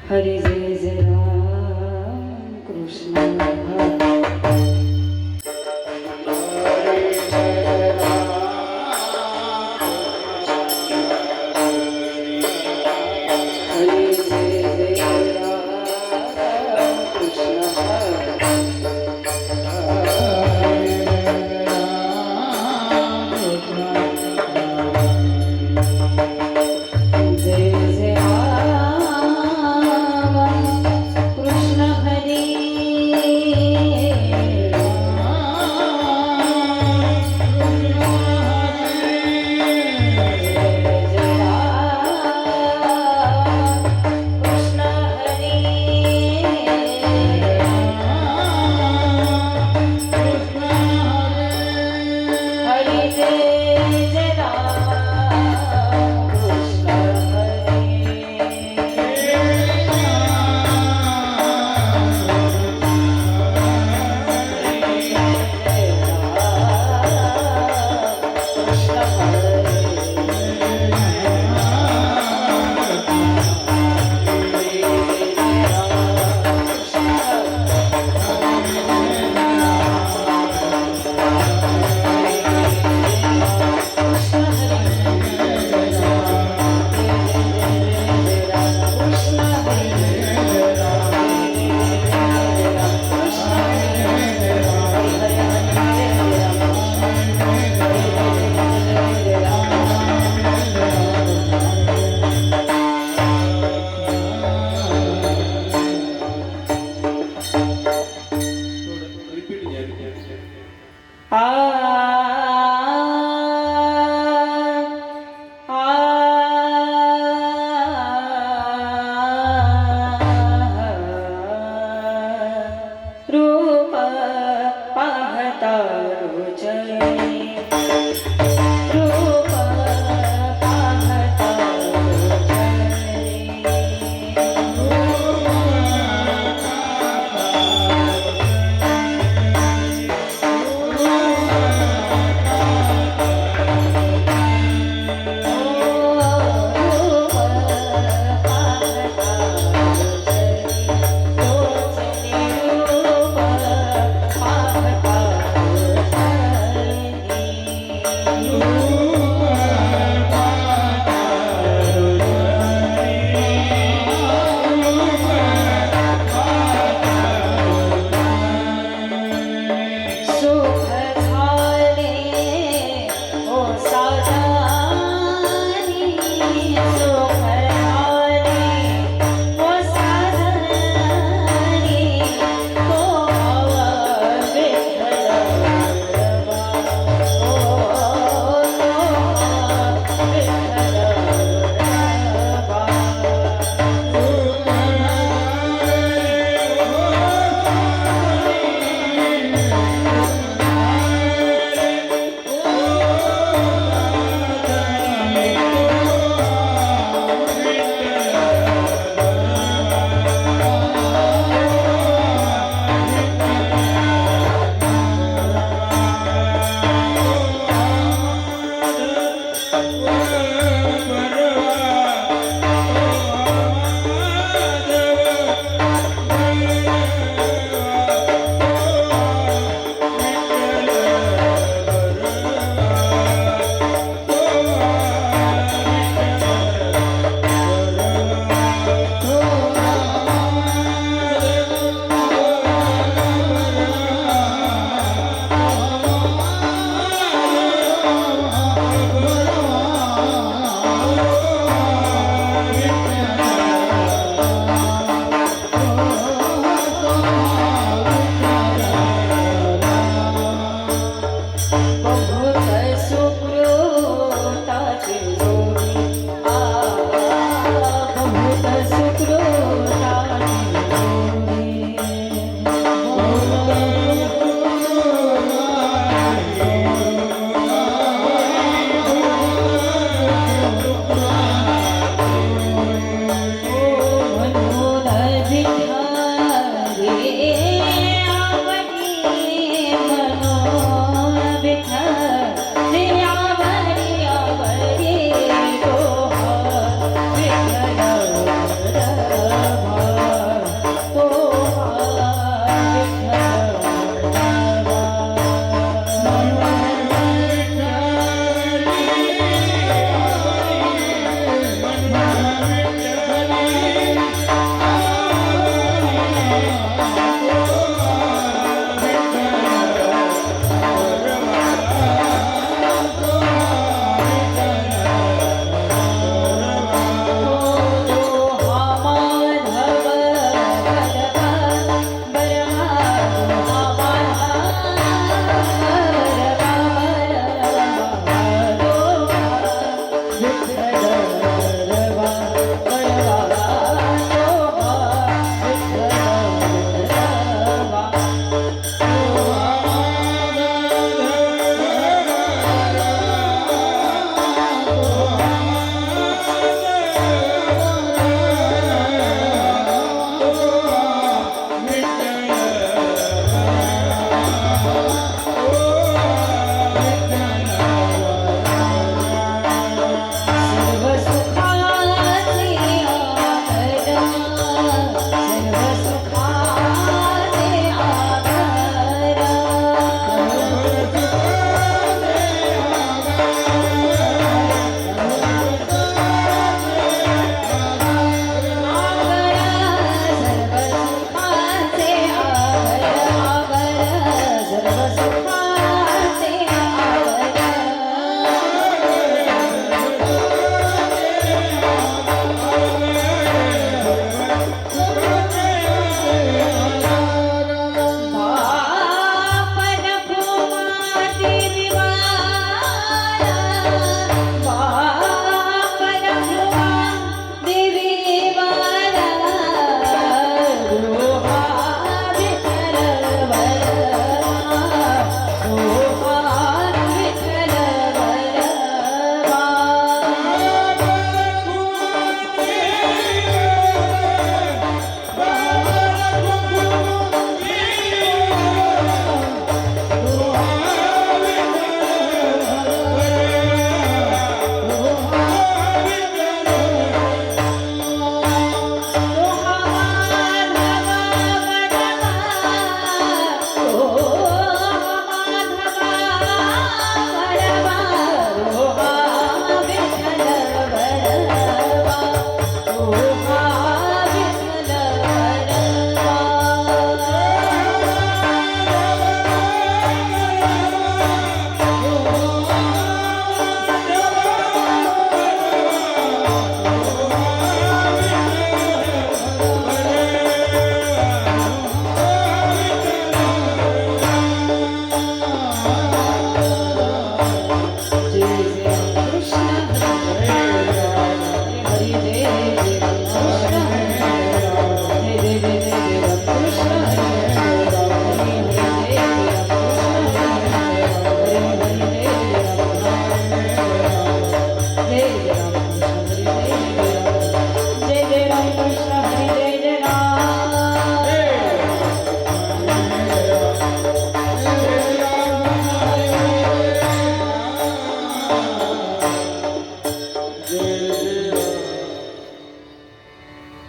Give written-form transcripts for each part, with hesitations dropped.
हरी जय जय राम कृष्ण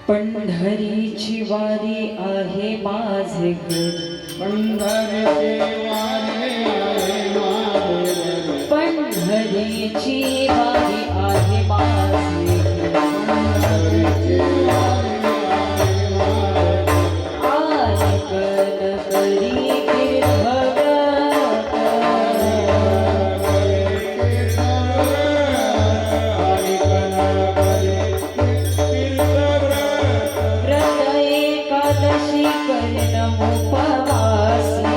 पंढरीची वारी आहे माझे घर, पंढरीची वारी आहे माझे घर, पंढरीची वारी आहे माझे घर, पंढरीची वारी आहे माझे घर. आले कनकरी गिरधर, व्रत एकादशी करण उपवासी,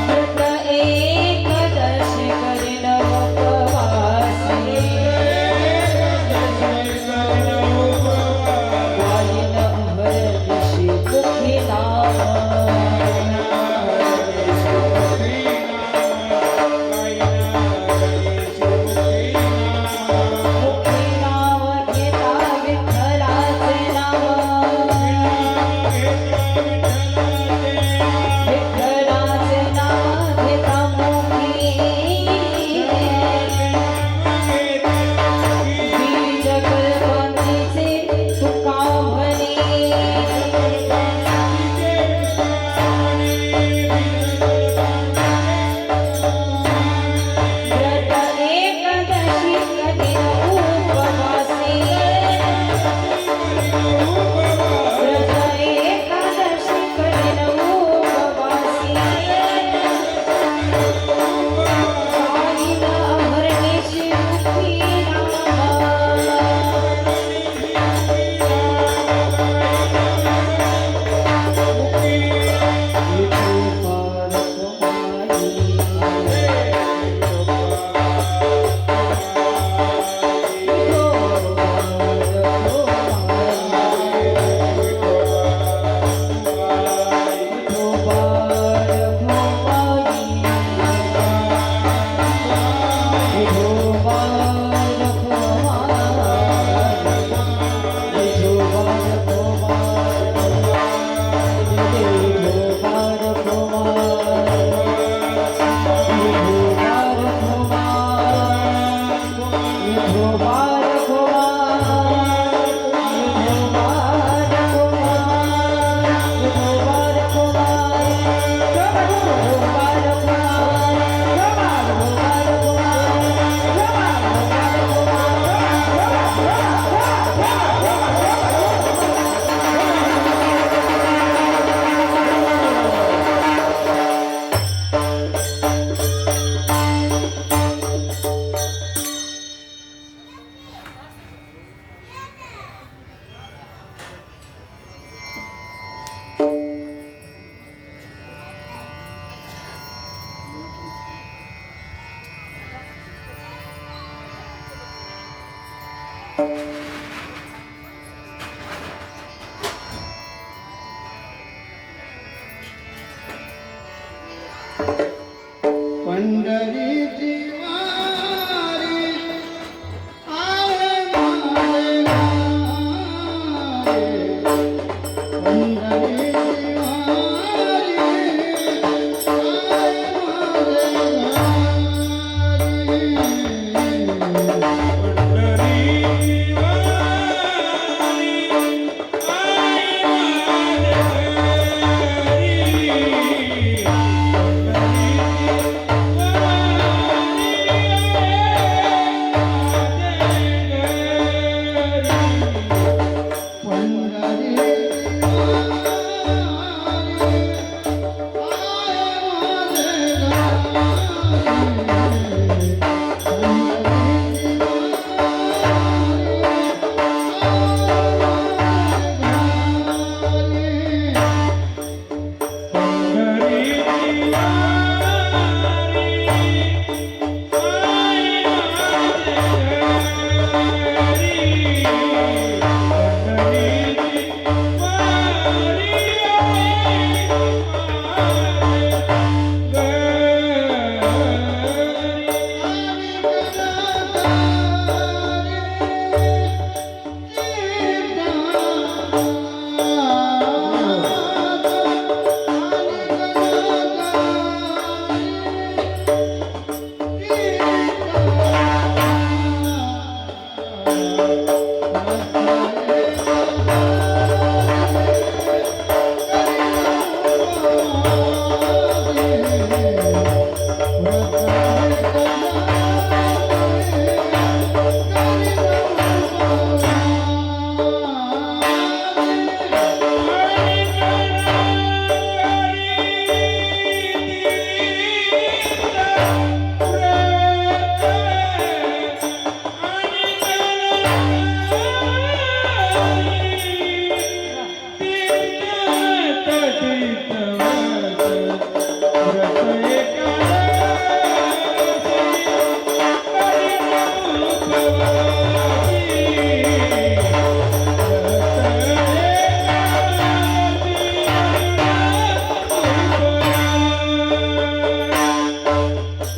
व्रत एकादशी करण उपवासी, वालिन हरदिशी मुखी नाम, मुखी नाव घेता विठ्ठलाचे नाव, विठ्ठलाचे नाव घेता मुखी, बीज कल्पनेचे तुका म्हणे, व्रत एकादशी कठीण उपवासी, व्रत एकादशी कठीण उपवासी, वालिन हरदिशी मुखी नाम, पंढरीची वारी आहे माझे घर, पंढरीची वारी आहे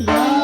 Ah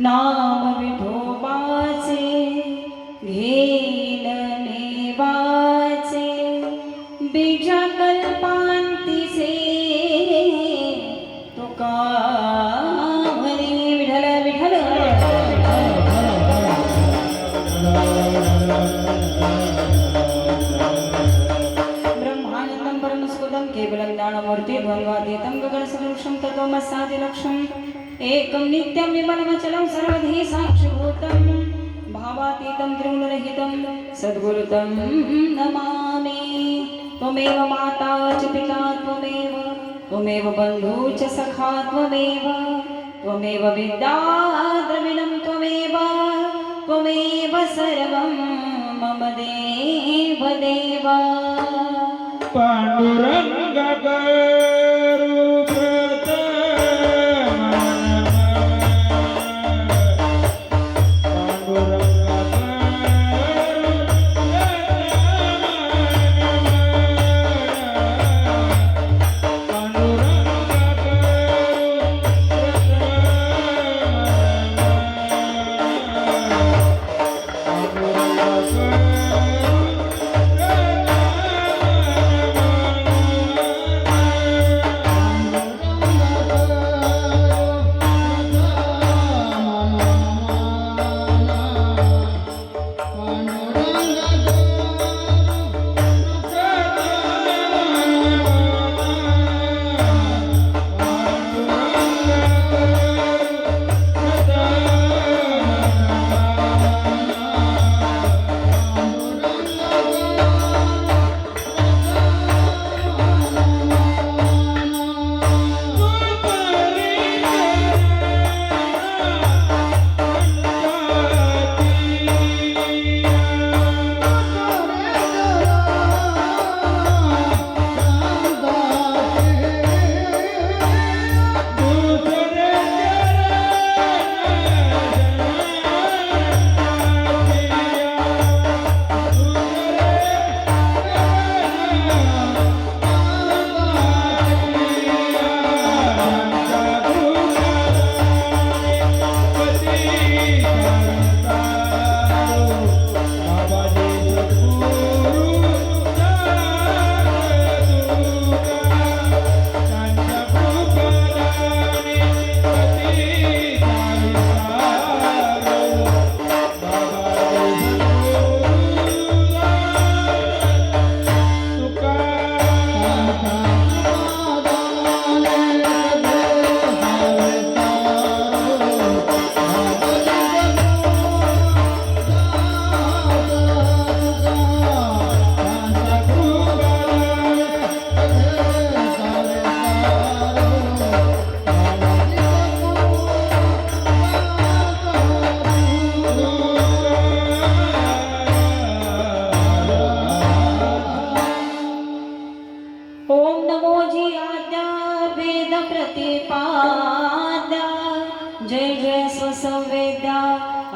नाम विठोबाचे घेन नेवाचे बीजा कल्पांतीचे तुका म्हणे विठ्ठल विठ्ठल ब्रह्मानंदं परमसुखदं केवलं ज्ञानमूर्ति द्वन्द्वातीतं गगनसदृशं तत्त्वमस्यादिलक्ष्यम् एकं नित्यं विमलमचलं सर्वधी साक्षिभूतं भावातीतं त्रिगुणरहितं सद्गुरुतं नमामि त्वमेव माता च पिता त्वमेव बन्धु च सखा त्वमेव विद्या द्रविणं त्वमेव सर्वं मम देव देव पांडुरंग करू प्रथम प्रतिपाद्या जय जय स्वसंवेद्या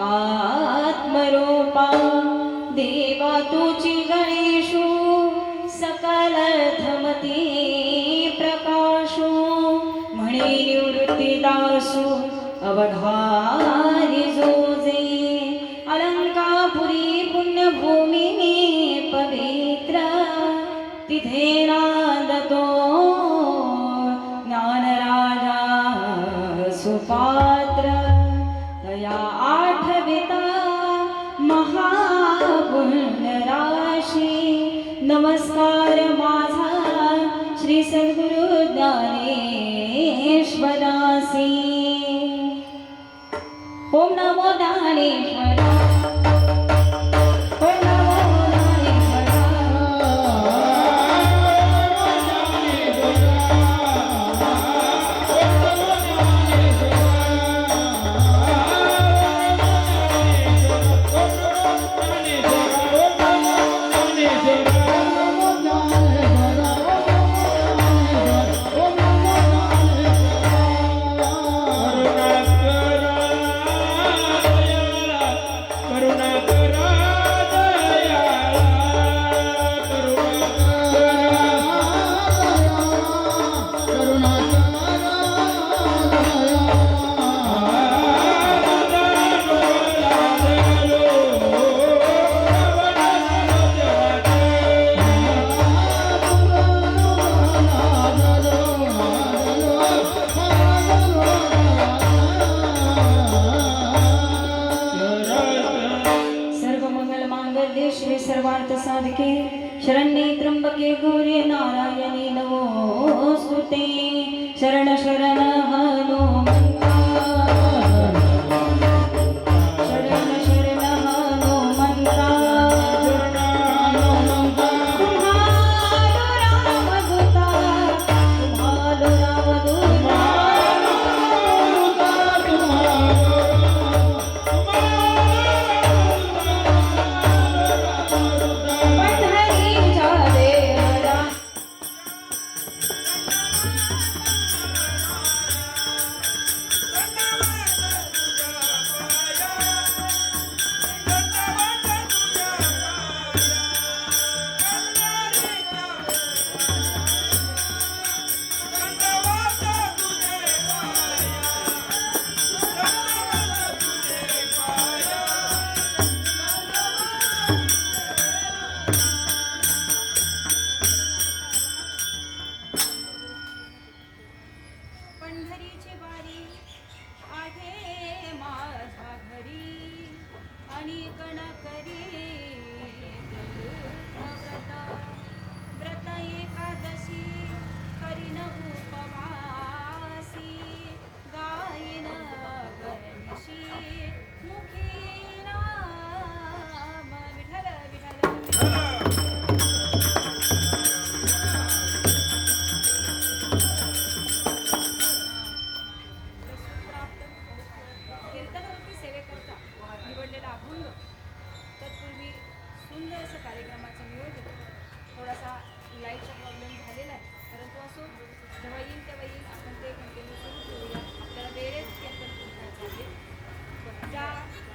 आत्मरूपा देवा तुची गणेशु सकलर्थमती प्रकाशो म्हणे निवृत्तीदासु अवघारी जोजे अलंकापुरी पुण्यभूमी पवित्र तिथे नांदतो ज्ञानराजा सुपात्र तया आठविता महापुण्य राशी नमस्कार माझा श्री सद्गुरु ज्ञानेश्वरासी ओम नमो ज्ञानेश्वरा शरण शरण हनुमंता शरण शरण हनुमंता तुम्हारो रामदूता तुम्हारो रामदूता पंढरीच्या देवरा पंढरीची वारी आहे माझ्या घरी आणि गण करी व्रत व्रत एकादशी करीन उपवासी गायन गणशी मुखी नाम विठ्ठल विठ्ठल प्राप्त कीर्तनरूपी सेवेकरता निवडलेला अभंग तत्पूर्वी सुंदर असं कार्यक्रमाचं नियोजन थोडासा लाईटचा प्रॉब्लेम झालेला आहे परंतु असो जेव्हा येईल तेव्हा येईल आपण ते कंटिन्यू सुरू ठेवूया आपल्याला वेळेत कीर्तन पुढायचं आहे ज्या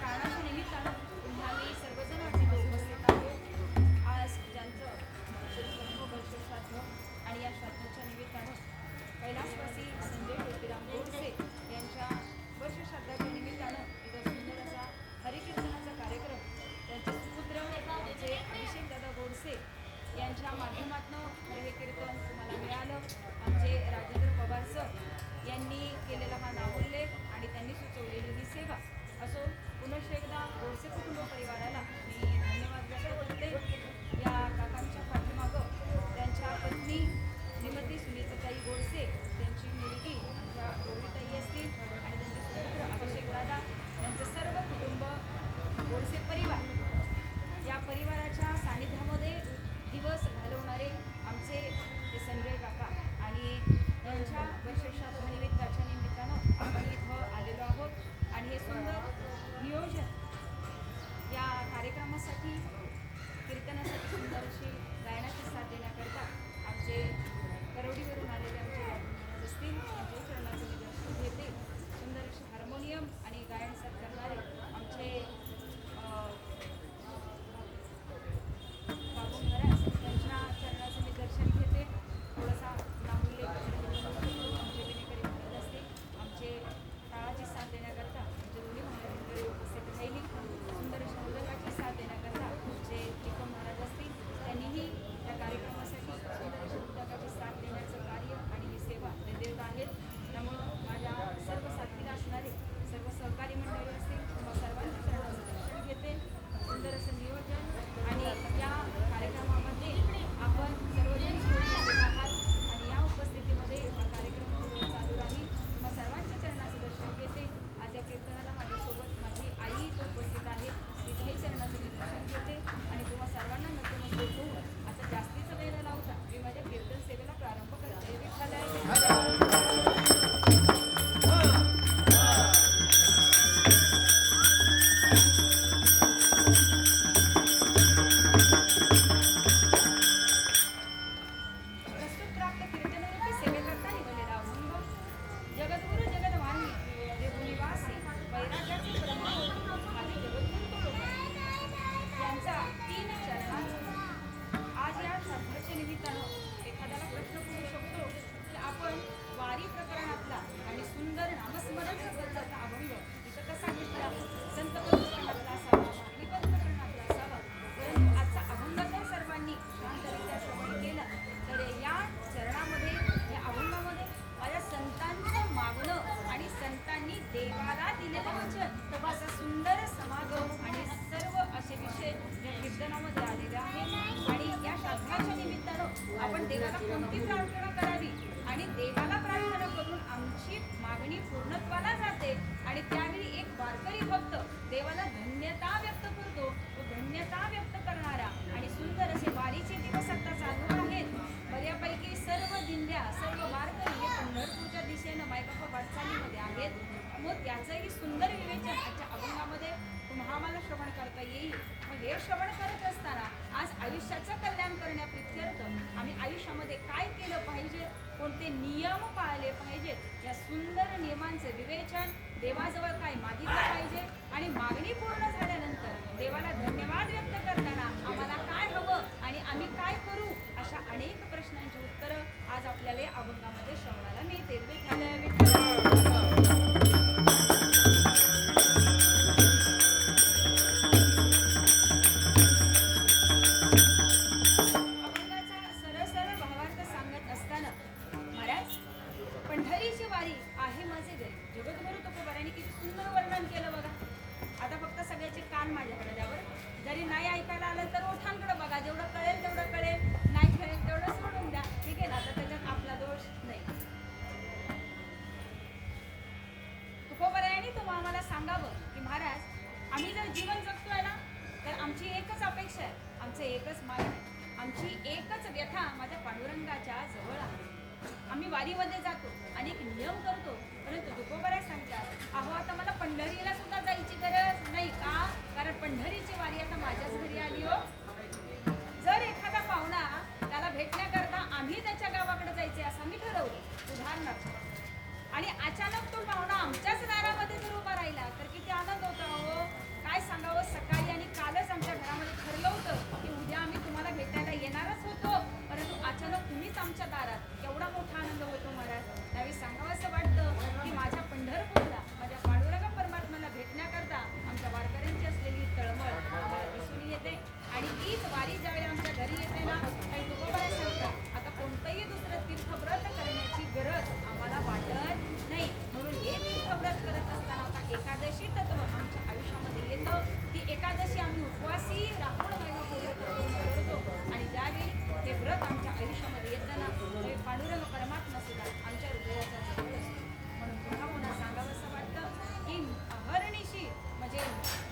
कारणाच्या निमित्तानं पुन्हा मी सर्वजण आम्ही उपस्थित आहोत आज ज्यांचं वर्ष श्राद्ध आणि या श्राद्धाच्या निमित्तानं कैलासवासी संजय ज्योतिराम गोडसे यांच्या वर्षश्राद्धाच्या निमित्तानं इथं सुंदर असा हरिकीर्तनाचा कार्यक्रम त्यांचे सुपुत्र आमचे अभिषेकदादा गोडसे यांच्या माध्यमातून हे कीर्तन तुम्हाला मिळालं आमचे राजेंद्र पवार सर यांनी केलेला हा नामोल्लेख आणि त्यांनी सुचवलेली ही सेवा असो पुनश्च एकदा गोडसे कुटुंब परिवाराला मी धन्यवाद व्यक्त करते या काकांच्या पाठीमागं त्यांच्या पत्नी श्रीमती सुनीताताई गोडसे त्यांची मुलगी आमच्या गौरीताई असतील आणि त्यांचे सुपुत्र अभिषेकदादा यांचं सर्व कुटुंब गोडसे परिवार या परिवाराच्या सानिध्यामध्ये दिवस घालवणारे आमचे ते संजय काका आणि त्यांच्या वर्षश्राद्धानिमित्ताच्या निमित्तानं आपण इथं आलेलो आहोत आणि हे सुंदर नियोजन या कार्यक्रमासाठी कीर्तन दिंड्या सर्व वारकरी हे पंढरपूरच्या दिशेनं मायबापा वाटचालीमध्ये आहेत. मग त्याचंही सुंदर विवेचन आजच्या अभंगामध्ये तुम्हा आम्हाला श्रवण करता येईल. मग हे श्रवण करत असताना आज आयुष्याचं कल्याण करण्याप्रित्यर्थ आम्ही आयुष्यामध्ये काय केलं पाहिजे, कोणते नियम पाळले पाहिजेत, या सुंदर नियमांचे विवेचन, देवाजवळ काय मागितलं पाहिजे आणि मागणी पूर्ण झाल्यानंतर देवाला धन्यवाद व्यक्त करताना आम्हाला काय हवं आणि आम्ही काय करू, अशा अनेक प्रश्नांची उत्तरं आज आपल्याला या अभंगामध्ये श्रवणाला मिळतील. अभंगाचा सरळ सरळ भावार्थ सांगत असताना महाराज, पंढरीची वारी आहे माझे घरी. जगद्गुरु तुकोबारायांनी किती सुंदर वर्णन केलं बघा. आता फक्त सगळ्याचे कान माझ्याकडे द्यावर. जरी नाही ऐकायला आलं तर ओठांकडे बघा. जेवढं कळेल तेवढं कळेल, नाही कळेल तेवढं सोडून द्या. ठीक आहे ना? आता त्याच्यात आपला दोष नाही. तुकोबारायांनी तुम्हाला आम्हाला सांगावं की महाराज, आम्ही जर जीवन जगतोय ना, तर आमची एकच अपेक्षा आहे, आमचं एकच मागणं आहे, आमची एकच व्यथा माझ्या पांडुरंगाच्या जवळ आहे. आम्ही वारीमध्ये जातो, अनेक नियम करतो, परंतु तुकोबाराय सांगतात, अहो आता मला पंढरीला सुद्धा जायची गरज नाही. का? कारण पंढरीची वारी आता माझ्याच घरी आली हो. जर एखादा पाहुणा त्याला भेटण्याकरता आम्ही त्याच्या गावाकडे जायचे असं आम्ही ठरवलं उदाहरणार्थ, आणि अचानक तो पाहुणा आमच्याच दारामध्ये जर उभा राहिला तर किती आनंद होता हो. काय सांगावं, सकाळी आणि कालच आमच्या घरामध्ये ठरलं होतं की उद्या आम्ही तुम्हाला भेटायला येणारच होतो, परंतु अचानक तुम्हीच आमच्या दारात. केवढा मोठा आनंद होतो महाराज. त्यावेळी सांगावं असं वाटतं की माझ्या पंढरपूरला, माझ्या पांडुरंग परमात्म्याला भेटण्याकरता आमच्या वारकऱ्यांची असलेली तळमळ आम्हाला दिसून येते. आणि तीच वारी ज्यावेळी आमच्या घरी येते ना, काही तुकोबाराय सांगतात, आता कोणतंही दुसरं तीर्थव्रत करण्याची गरज आम्हाला वाटत नाही. म्हणून हे तीर्थव्रत करत असताना आता एकादशी तत्व आमच्या आयुष्यामध्ये येतं. ती एकादशी आम्ही उपवासी राहून करतो, आणि ज्यावेळी हे व्रत आमच्या आयुष्यामध्ये येतं ना, ते पांडुरंग परमात्मा सुद्धा आमच्या हृदयाचा जवळ असतो. म्हणून पुन्हा पुन्हा सांगावं असं वाटतं की अहर्निशी म्हणजे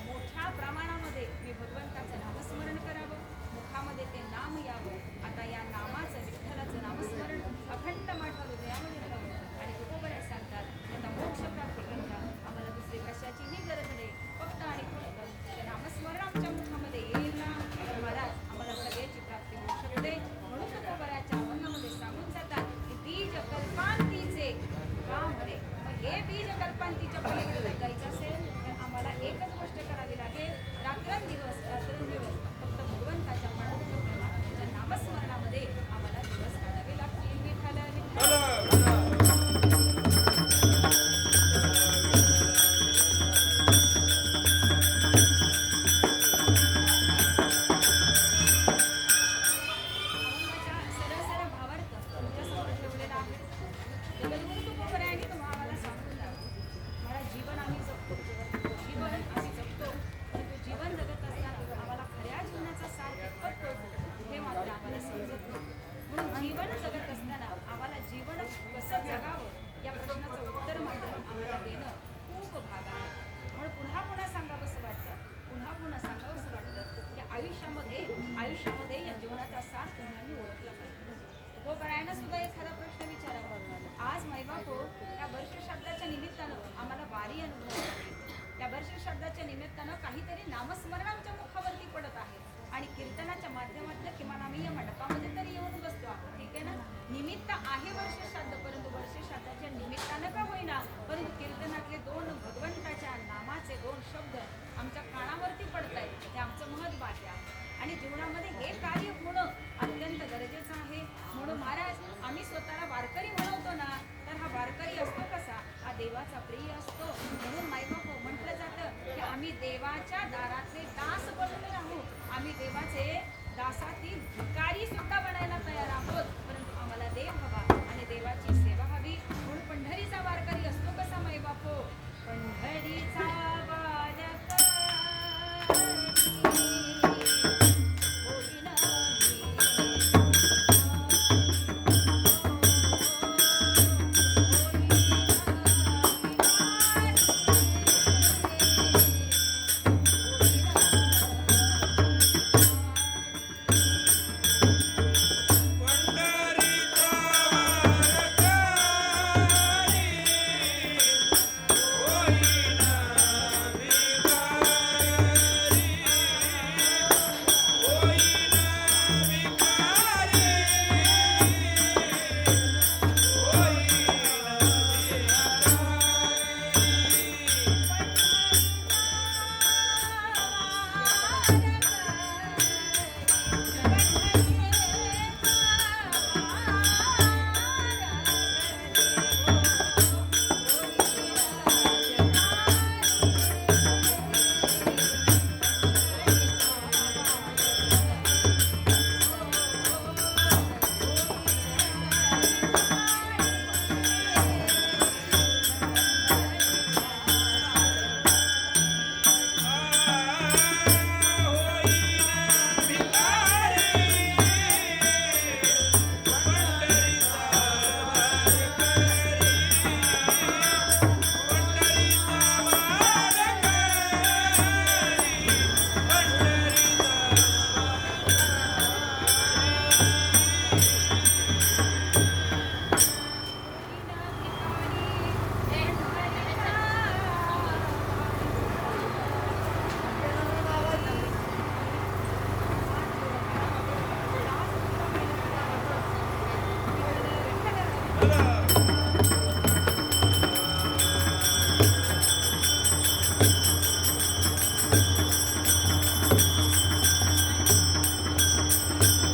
मोठ्या प्रमाणामध्ये मी भगवंताचं नामस्मरण करावं, मुखामध्ये ते नाम यावं. आता या नामाचं, विठ्ठलाचं नामस्मरण अखंड माझ्या हृदयामध्ये राहावं. आणि तुकोबाराय सांगतात, आता मोक्ष प्राप्तीकरता आम्हाला दुसरी कशाचीही गरज नाही, फक्त आणि फक्त ते नामस्मरण आमच्या मुखामध्ये येईल ना, तर महाराज आम्हाला सगळ्याची प्राप्ती होऊ शकते. म्हणून तुकोबारायच्या अभंगामध्ये सांगून जातात की बीज कल्पांतीचे का म्हणे. मग हे बीज कल्पांतीच्या पलीकडे जायचं असेल तर आम्हाला एकच गोष्ट करावी लागेल, रात्रंदिवस फक्त भगवंताच्या पांडुरंगाच्या नामस्मरणामध्ये आम्हाला दिवस काढावे लागतील. विठ्ठल विठ्ठल. जीवन जगत असताना आम्हाला जीवन कसं जगावं या प्रश्नाचं उत्तर मात्र आम्हाला देणं खूप भाग आहे. म्हणून पुन्हा पुन्हा सांगावंसं वाटतं की आयुष्यामध्ये या जीवनाचा सार तुम्हाला ओळखला पाहिजे. तुकोबारायांना सुद्धा एखादा प्रश्न विचारावा. आज मायबापो, या वर्षश्राद्धाच्या निमित्तानं आम्हाला वारी अनुभव, या वर्षश्राद्धाच्या निमित्तानं काहीतरी नामस्मरण आमच्या मुखावरती पडत आहे, आणि कीर्तनाच्या माध्यमातून किमान आम्ही या मंडपामध्ये तरी येऊन बसतो आहोत. ठीक आहे ना? निमित्त आहे वर्षश्राद्ध, परंतु वर्षश्राद्धाच्या निमित्तानं का होईना, परंतु कीर्तनातले दोन भगवंताच्या नामाचे दोन शब्द आमच्या कानावरती पडत आहेत, हे आमचं महत्त्व आहे. आणि जीवनामध्ये हे कार्य होणं अत्यंत गरजेचं आहे. म्हणून महाराज, आम्ही स्वतःला वारकरी म्हणवतो ना, तर हा वारकरी असतो कसा, हा देवाचा प्रिय असतो. म्हणून मायबापो म्हटलं जातं की आम्ही देवाच्या दारातले दास बनले आहोत, आम्ही देवाचे दासातील भिकारी सुद्धा बनायला तयार आहोत, परंतु आम्हाला देव हवा आणि देवाची सेवा हवी. म्हणून पंढरीचा वारकरी असतो कसा मायबापो, पंढरीचा पंढरीचा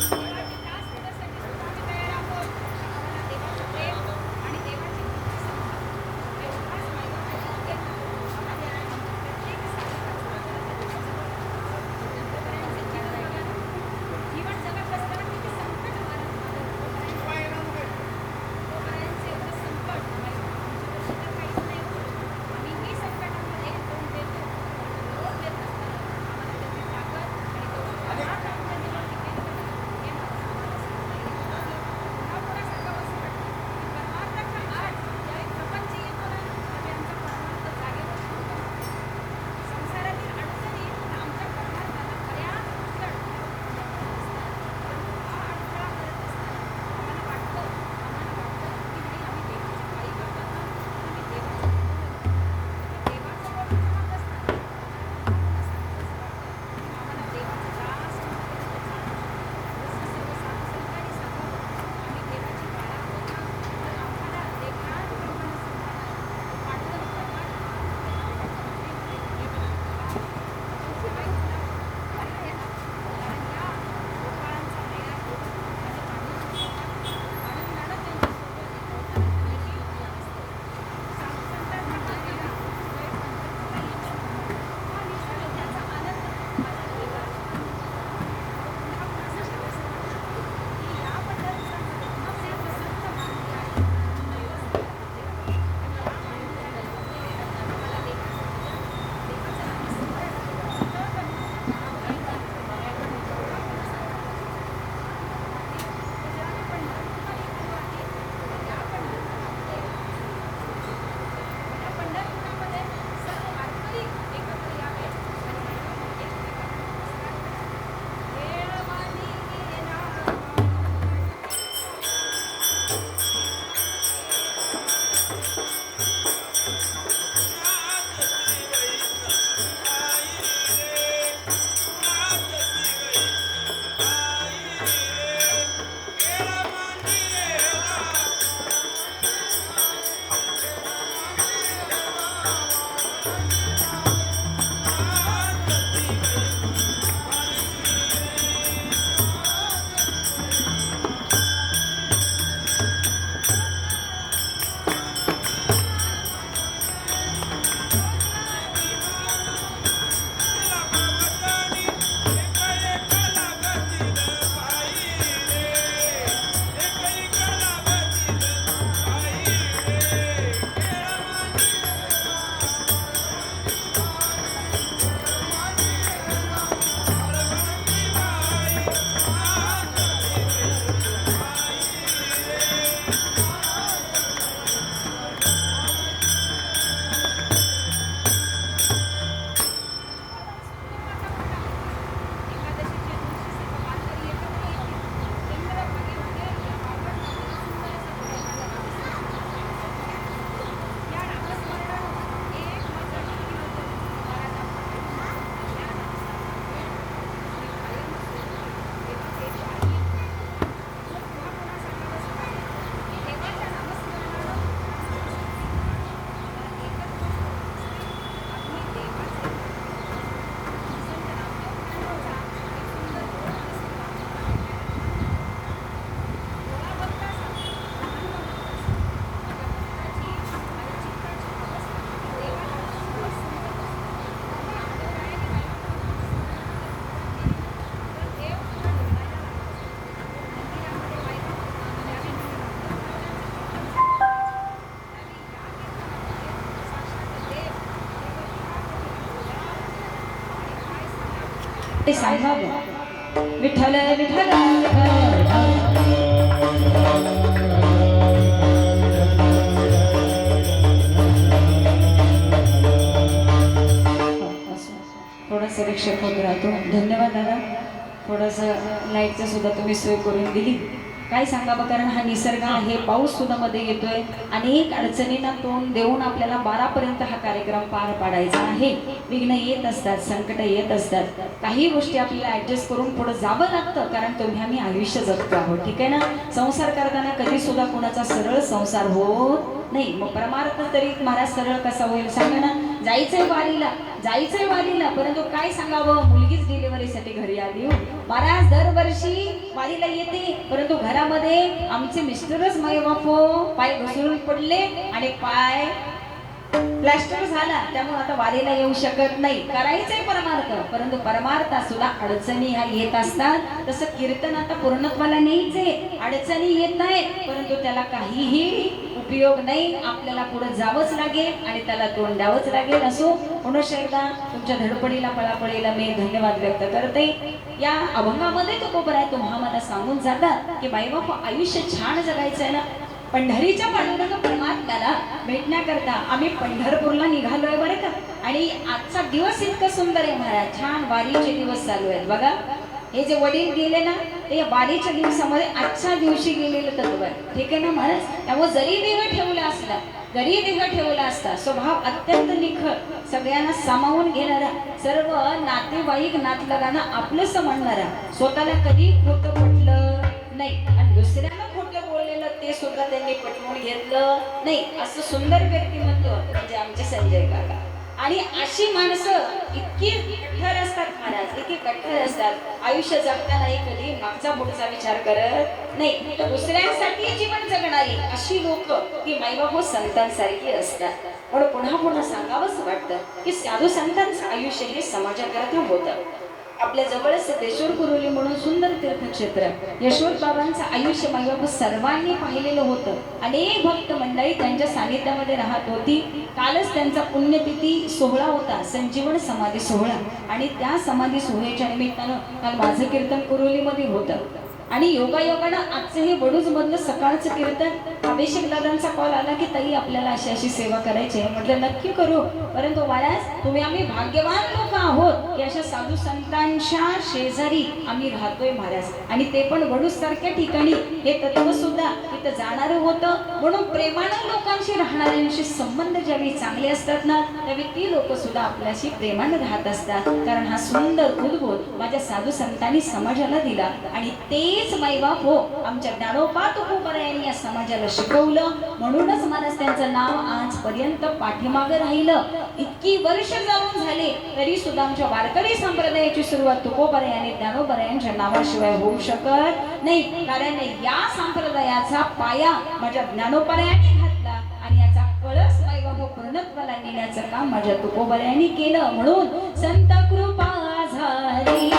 देवाची दास होण्यासाठी सुद्धा आम्ही तयार आहोत. आम्हाला देवाचं प्रेम आणि देवाची भक्ती समजा. एवढाच महिमा आहे. आम्हाला प्रत्येक जीवन जगत असताना किती संकट तोपर्यंत एवढं संकट आमच्यापाशी तर काहीच नाही होत. आम्ही ही संकटामध्ये तोंड देतो. तोंड देत असताना आम्हाला त्याची ताकद आणि तो प्रभाव आमच्या जीवनात टिकेल का नाही, हे मला सांगायला पुन्हा पुन्हा सांगावंसं वाटतं की परमार्थाच्या आत ज्यावेळी प्रपंच येतो ना त्यावेळी आमचा परमार्थ जागेवर होतो. संसारातील अडचणी आमच्या परमार्थाला बऱ्याच गोष्टी अडथळा हा अडथळा करत असताना आम्हाला वाटतं की नाही आम्ही देवाची पायी करतात ना आम्ही देवाचं देवाचं बोलून म्हणत असताना आम्हाला देवाचं दास म्हणून जसं सर्व साधू संतांनी सांगावं आम्ही देवाची बाळा आहोत ना तर आम्हाला लेकरांप्रमाणे सांभाळा पांडुरंग पंढरपुरामध्ये सर्व वारकरी एकत्र यावे आणि एकमेकांना नमस्कार करावे. वेळवाणी गेला एकादशीच्या दिवशी सर्व वारकरी एकत्र येतील. चंद्रभागेमध्ये या पावनामध्ये सुंदर असं भजनाचं नामस्मरण. या नामस्मरणानं एक मात्र नक्की होतं. घरात आपण या नामस्मरणामुळे आपली कायम देवाचे पायी पुन्हा पुन्हा सांगावंसं वाटतं की देवाच्या नामस्मरणानं एकच गोष्ट आम्ही देवाचे संत रामदेव महाराजांचा एक सुंदर बोध दिसतो भोळा भक्त असा लहान भक्त असा त्या भक्ताची आणि चित्ताची अवस्था देवाला खूपच समजत असते. महादेवरायाने तर देव पुन्हा निवडायला लागला. मंदिरामध्ये बायका त्यावेळी रामदेव महाराजांचं कीर्तन त्यावेळी या कीर्तनामध्ये साक्षात देव आणि काय सांगावं ते सांगावं विठ्ठल विठ्ठल थोडासा रिक्षक होत राहतो. धन्यवाद दादा. थोडंसं लाईटचं सुद्धा तुम्ही सोय करून दिली. काय सांगावं, कारण हा निसर्ग आहे, पाऊस सुद्धा मध्ये येतोय, अनेक अडचणींना तोंड देऊन आपल्याला 12 पर्यंत हा कार्यक्रम पार पाडायचा आहे. विघ्न येत असतात, संकट येत असतात, काही गोष्टी आपल्याला ऍडजस्ट करून पुढे जावं लागतं, कारण तुम्ही आम्ही आयुष्य जगतो आहोत. ठीक आहे ना. संसार करताना कधी सुद्धा कोणाचा सरळ संसार होत नाही. मग परमार्थ तरी महाराज सरळ कसा होईल सांगा ना. जायचंय वारीला, परंतु काय सांगावं, मुलगीच डिलिव्हरीसाठी घरी आली. महाराज दरवर्षी वारीला येते, परंतु घरामध्ये आमचे मिस्टरच माय बापो पाय घसरून पडले आणि पाय प्लास्टर झाला, त्यामुळे आता वारीला येऊ शकत नाही. करायचंय परमार्थ, परंतु परमार्थात सुद्धा अडचणी ह्या येत असतात. तसं कीर्तन आता पूर्णत्वाला नाहीच, अडचणी येत नाही, परंतु त्याला काहीही उपयोग नाही. आपल्याला पुढे जावंच लागेल आणि त्याला तोंड द्यावंच लागेल. असो, पुनश एकदा तुमच्या धडपडीला पळापळीला मी धन्यवाद व्यक्त करते. या अभंगामध्ये तो कोपर आहे, तुम्हा मला सांगून जातात की बाई बापू आयुष्य छान जगायचं आहे ना. पंढरीच्या पांडुरंग परमात्म्याला भेटण्याकरता आम्ही पंढरपूरला निघालोय बरं का. आणि आजचा दिवस इतका सुंदर आहे महाराज, छान वारीचे दिवस चालू आहेत बघा. हे जे वडील गेले ना, ते या वारीच्या दिवसामध्ये आजच्या दिवशी गेलेलं तत्व आहे. ठीक आहे ना महाराज. त्यामुळे जरी देह ठेवला असता, स्वभाव अत्यंत निखळ, सगळ्यांना सामावून घेणारा, सर्व नातेवाईक नातलगांना आपलंसं म्हणणारा, स्वतःला कधी खोटं पटलं नाही आणि दुसऱ्यांना खोटं बोललेलं ते सुद्धा त्यांनी पटवून घेतलं नाही, असं सुंदर व्यक्तिमत्व म्हणजे आमचे संजय काका. आणि अशी माणसं इतकी कठोर असतात महाराज, इतकी कठोर असतात, आयुष्य जगतानाही कधी मागचा पुढचा विचार करत नाही, तर दुसऱ्यांसाठी जीवन जगणारी अशी लोक ही माईबापू संतांसारखी असतात. पण पुन्हा पुन्हा सांगावंच वाटतं की साधू संतांचं आयुष्य हे समाजाकरता होतं. आपल्या जवळच देशोर कुरोली म्हणून सुंदर तीर्थक्षेत्र, यशवंत बाबांचं आयुष्य माईबापू सर्वांनी पाहिलेलं होतं. अनेक भक्त मंडळी त्यांच्या सानिध्यामध्ये राहत होती. कालच त्यांचा पुण्यतिथी सोहळा होता, संजीवन समाधी सोहळा, आणि त्या समाधी सोहळ्याच्या निमित्तानं काल माझं कीर्तन कुरोलीमध्ये होतं. आणि योगायोगानं आजचं हे वडूज मधलं सकाळचं कीर्तन, अभिषेक दादांचा कॉल आला की ताई आपल्याला अशी अशी सेवा करायची आहे. म्हटलं नक्की करू, परंतु महाराज तुम्ही आम्ही भाग्यवान लोक आहोत की अशा साधू संतांच्या शेजारी आम्ही राहतोय महाराज, आणि ते पण वडूज सारख्या ठिकाणी. हे तत्व सुद्धा इथं जाणारं होतं, म्हणून प्रेमानं लोकांशी राहणाऱ्यांशी संबंध ज्यावेळी चांगले असतात ना, त्यावेळी ती लोक सुद्धा आपल्याशी प्रेमानं राहत असतात. कारण हा सुंदर उद्बोध माझ्या साधू संतांनी समाजाला दिला, आणि तेच माईबाप हो आमच्या ज्ञानोबा तुकोबरायांनी या समाजाला शिकवलं. म्हणूनच महाराज त्यांचं नाव आजपर्यंत पाठीमागं राहिलं. इतकी वर्ष जाऊन झाले तरी सुद्धा आमच्या वारकरी संप्रदायाची सुरुवात तुकोबरायांनी ज्ञानोबरायांच्या नावाशिवाय होऊ शकत नाही. कारण या संप्रदायाचा पाया माझ्या ज्ञानोबरायांनी घातला, आणि याचा कळस माईबाप पूर्णत्वाला नेण्याचं काम माझ्या तुकोबरायांनी केलं. म्हणून संत कृपा झाली,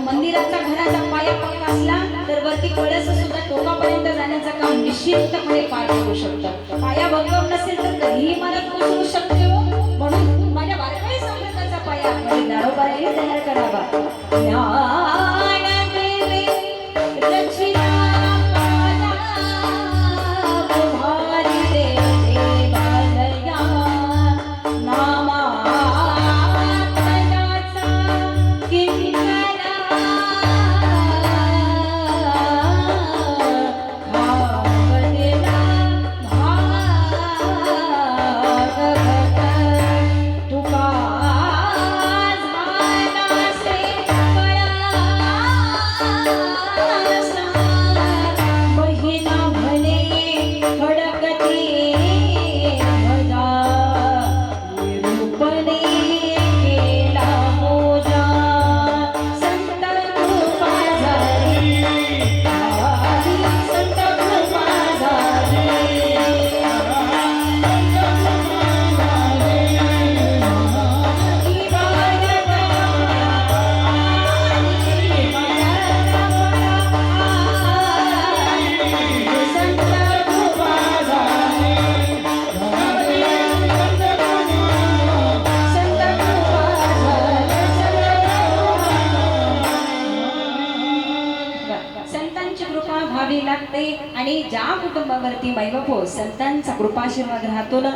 मंदिराचा घराचा पाया पक्का असला तर वरती कळस सुद्धा टोकापर्यंत जाण्याचं काम निश्चितपणे पार करू शकतं. पाया भक्कम नसेल तर कधीही मला पोहोचू शकते. म्हणून माझ्या वारकरी संप्रदायाचा पाया ज्ञानोबरायांनी तयार करावा. तुका लागते आणि ज्या कुटुंबावरती माईबाप संतांचा कृपाशीर्वाद राहतो ना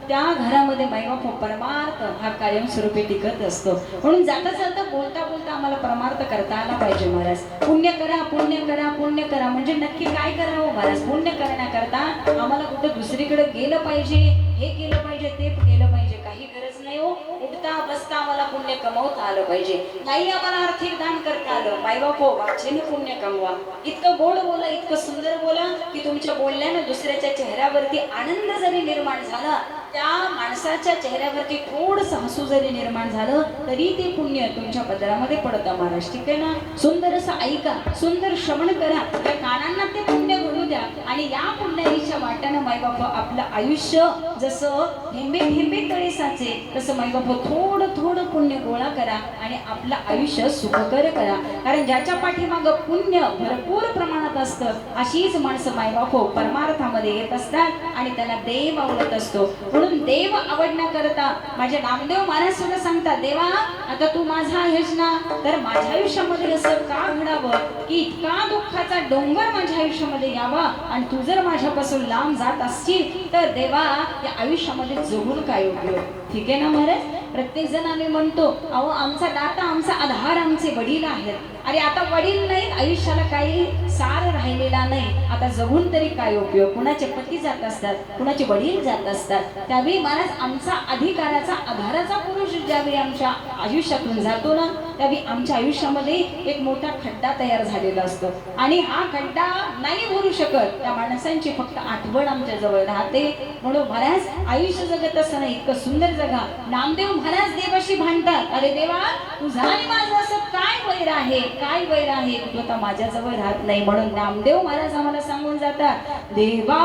त्या घरामध्ये माईबाप परमार्थ हा कायमस्वरूपी टिकत असतो. म्हणून जाता जाता बोलता बोलता आम्हाला परमार्थ करता आला पाहिजे महाराज. पुण्य करा पुण्य करा पुण्य करा म्हणजे नक्की काय करावं महाराज? पुण्य करण्याकरता आम्हाला कुठं दुसरीकडे गेलं पाहिजे, हे केलं पाहिजे, ते केलं पाहिजे, काही गरज नाही हो. उठता बसता आम्हाला पुण्य कमवता आलं पाहिजे. नाही आम्हाला आर्थिक दान करता आलं, माईबाप वाचेने पुण्य कमवा. इतकं गोड बोला, इतकं सुंदर बोला की तुमच्या बोलण्यानं दुसऱ्याच्या चेहऱ्यावरती आनंद जरी निर्माण झाला, त्या माणसाच्या चेहऱ्यावरती थोडंसं हसू जरी निर्माण झालं तरी ते पुण्य तुमच्या पदरामध्ये पडतं महाराज. ठीक आहे ना? सुंदर असं ऐका, सुंदर श्रवण करा, त्या कानांना ते पुण्य घडू द्या आणि या पुण्याईच्या वाट्यानं माईबाप आपलं आयुष्य जसं थेंबे थेंबे तळे साचे तसं माईबाप थोडं थोडं पुण्य गोळा करा आणि आपलं आयुष्य सुखकर करा. कारण ज्याच्या पाठीमागं पुण्य भरपूर प्रमाणात असतं अशीच माणसं माईबाप परमार्थामध्ये येत असतात आणि त्याला देव आवडत असतो. म्हणून देव आवडण्याकरता माझे नामदेव महाराज सुद्धा सांगतात, देवा आता तू माझा आहेस ना, तर माझ्या आयुष्यामध्ये असं का घडावं की इतका दुःखाचा डोंगर माझ्या आयुष्यामध्ये यावा आणि तू जर माझ्यापासून लांब जात असशील तर देवा या आयुष्यामध्ये जगून काय उपयोग? ठीक आहे ना महाराज? प्रत्येक जण आम्ही म्हणतो अहो आमचा दाता आमचा आधार आमचे वडील आहेत. अरे आता वडील नाहीत, आयुष्याला काही सार राहिलेला नाही, आता जगून तरी काय उपयोग? कुणाचे पती जात असतात, कुणाचे वडील जात असतात, त्यावेळी महाराज आमचा अधिकाराचा आधाराचा पुरुष ज्यावेळी आमच्या आयुष्यातून जातो ना त्यावेळी आमच्या आयुष्यामध्ये एक मोठा खड्डा तयार झालेला असतो आणि हा खड्डा नाही भरू शकत. त्या माणसांची फक्त आठवण आमच्या जवळ राहते. म्हणून महाराज आयुष्य जगत असताना इतकं सुंदर जगा. नामदेव महाराज देवाशी भांडतात, अरे देवा तुझा आणि माझं असं काय वैर आहे, काय वैर आहे, तू आता माझ्याजवळ राहत नाही. म्हणून नामदेव महाराज आम्हाला सांगून जातात, देवा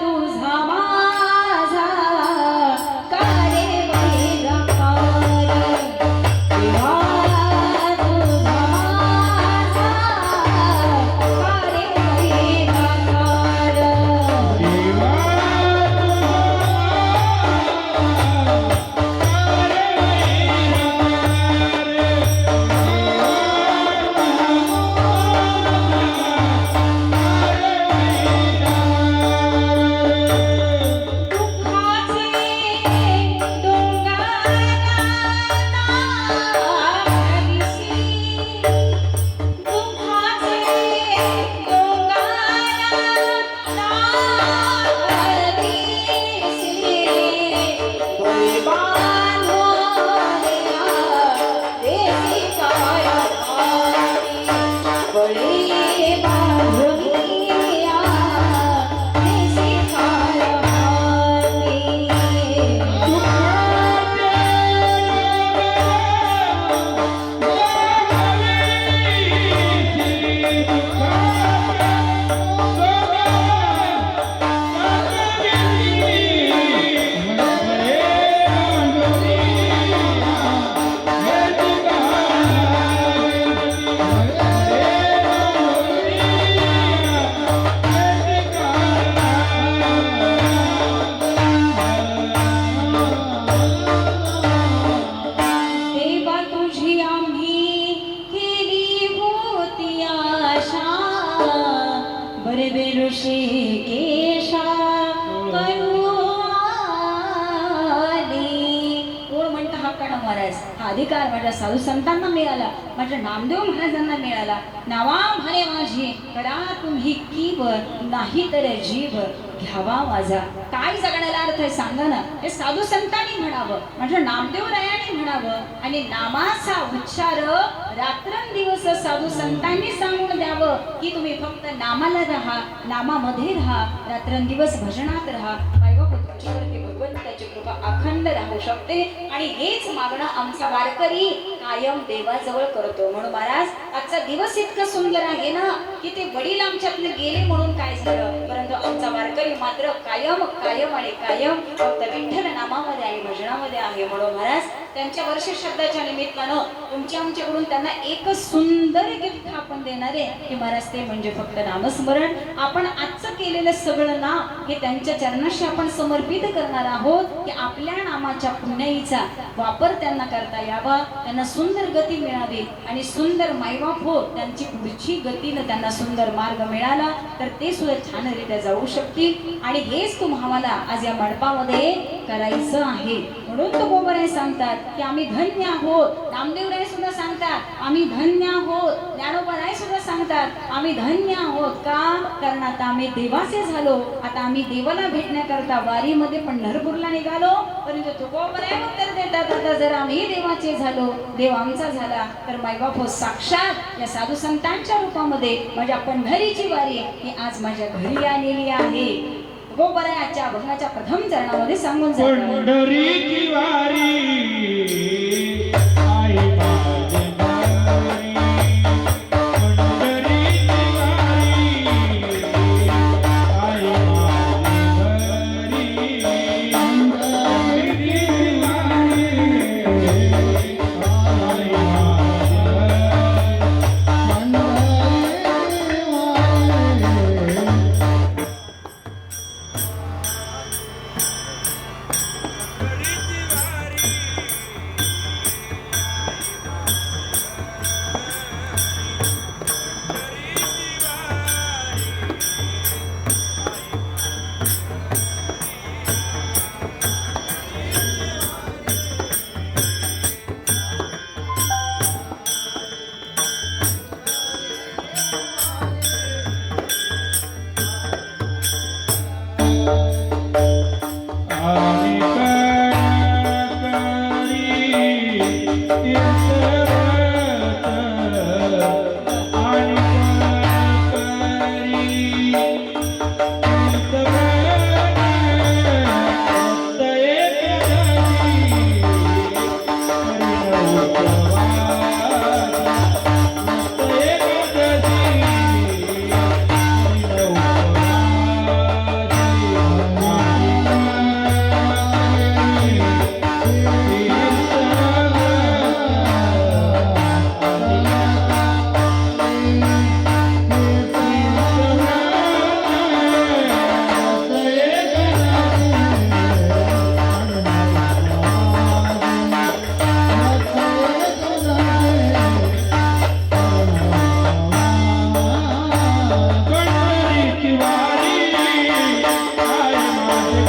तुझा माझा काय वैर काय, देवा तुझा माझा काय वैर काय, देवा हा अधिकार माझ्या साधू संतांना मिळाला, माझ्या नामदेव महाराजांना मिळाला. नावा म्हणे माझी करा तुम्ही कीवर, नाही तर जीव घ्यावा माझा. काय जगण्याला अर्थ आहे सांगा ना? हे साधू संतांनी म्हणावं, माझ्या नामदेव रायाने म्हणावं आणि नामाचा उच्चार रात्रंदिवस साधू संतांनी सांगून द्यावं की तुम्ही फक्त नामाला राहा, नामामध्ये राहा, रात्रंदिवस भजनात राहा. तुमच्यावरती भगवंताची कृपा अखंड राहू शकते आणि हेच मागणं आमचा वारकरी कायम देवाजवळ करतो. म्हणून महाराज आजचा दिवस इतका सुंदर आहे ना की ते वडील आमच्यातले गेले म्हणून काय झालं, परंतु आमचा वारकरी मात्र कायम कायम आणि कायम फक्त विठ्ठल नामामध्ये आणि भजनामध्ये आहे. म्हणून महाराज त्यांच्या वर्ष शब्दाच्या निमित्तानं तुमच्या आमच्याकडून त्यांना एक सुंदर गिफ्ट आपण देणार आहे की महाराज ते म्हणजे फक्त नामस्मरण. आपण आजचं केलेलं सगळं नाम हे त्यांच्या चरणाशी आपण समर्पित करणार आहोत की आपल्या नामाच्या पुण्याईचा वापर त्यांना करता यावा, त्यांना सुंदर गती मिळावी आणि सुंदर मायबाप हो त्यांची पुढची गतीनं त्यांना सुंदर मार्ग मिळाला तर ते सुद्धा छानरित्या जाऊ शकतील. आणि हेच तुम्हाला आज या मंडपामध्ये करायचं आहे. म्हणून तो गोबराय सांगतात की आम्ही धन्य आहोत. नामदेवराय सुद्धा सांगतात आम्ही धन्य आहोत. ज्ञानोबाराय सुद्धा सांगतात आम्ही धन्य आहोत. का? कारण आता आम्ही देवाचे झालो. आता आम्ही देवाला भेटण्याकरता वारीमध्ये पंढरपूरला निघालो. परंतु तुकोबराय उत्तर देतात आता जर आम्ही देवाचे झालो, देव आमचा झाला तर मायबाप हो साक्षात या साधू संतांच्या रूपामध्ये माझ्या पंढरीची वारी ही आज माझ्या घरी आलेली आहे. तुकोबरायाच्या अभंगाच्या प्रथम चरणामध्ये सांगून जातात पंढरीची वारी आई माझी घरी. पंढरीची वारी आई माझी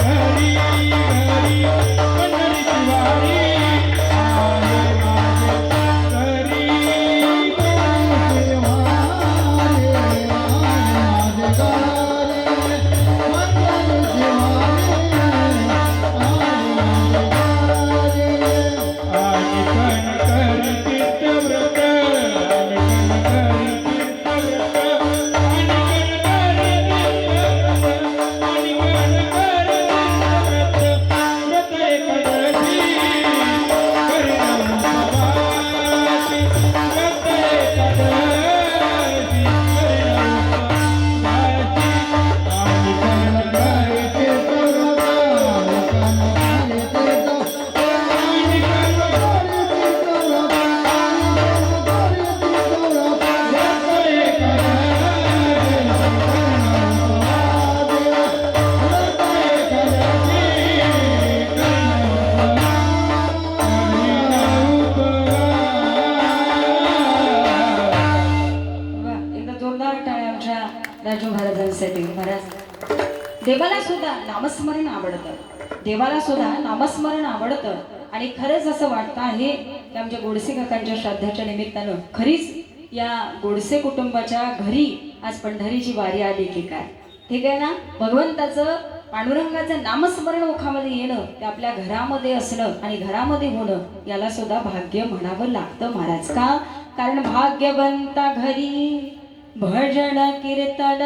घरी. पंढरीची वारी आई राजू महाराजांसाठी. महाराज देवाला सुद्धा नामस्मरण आवडतं. देवाला सुद्धा नामस्मरण आवडतं. आणि खरंच असं वाटतं आहे की आमच्या गोडसे काकांच्या श्राद्धाच्या निमित्तानं खरीच या गोडसे कुटुंबाच्या घरी आज पंढरीची वारी आली की काय. ठीक आहे ना. भगवंताचं पांडुरंगाचं नामस्मरण मुखामध्ये येणं ते आपल्या घरामध्ये असणं आणि घरामध्ये होणं याला सुद्धा भाग्य म्हणावं लागतं महाराज. का? कारण भाग्यवंता घरी भजन कीर्तन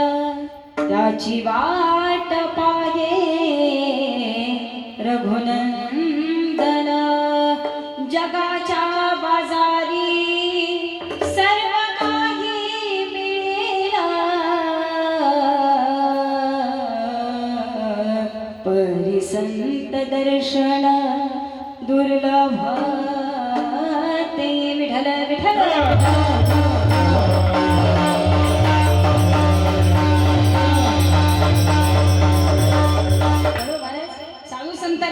त्याची वाट पाये रघुनंदन. जगाच्या बाजारी सर्व काही मिळेल परिसंत दर्शन दुर्लभ ते विठ्ठल विठ्ठल.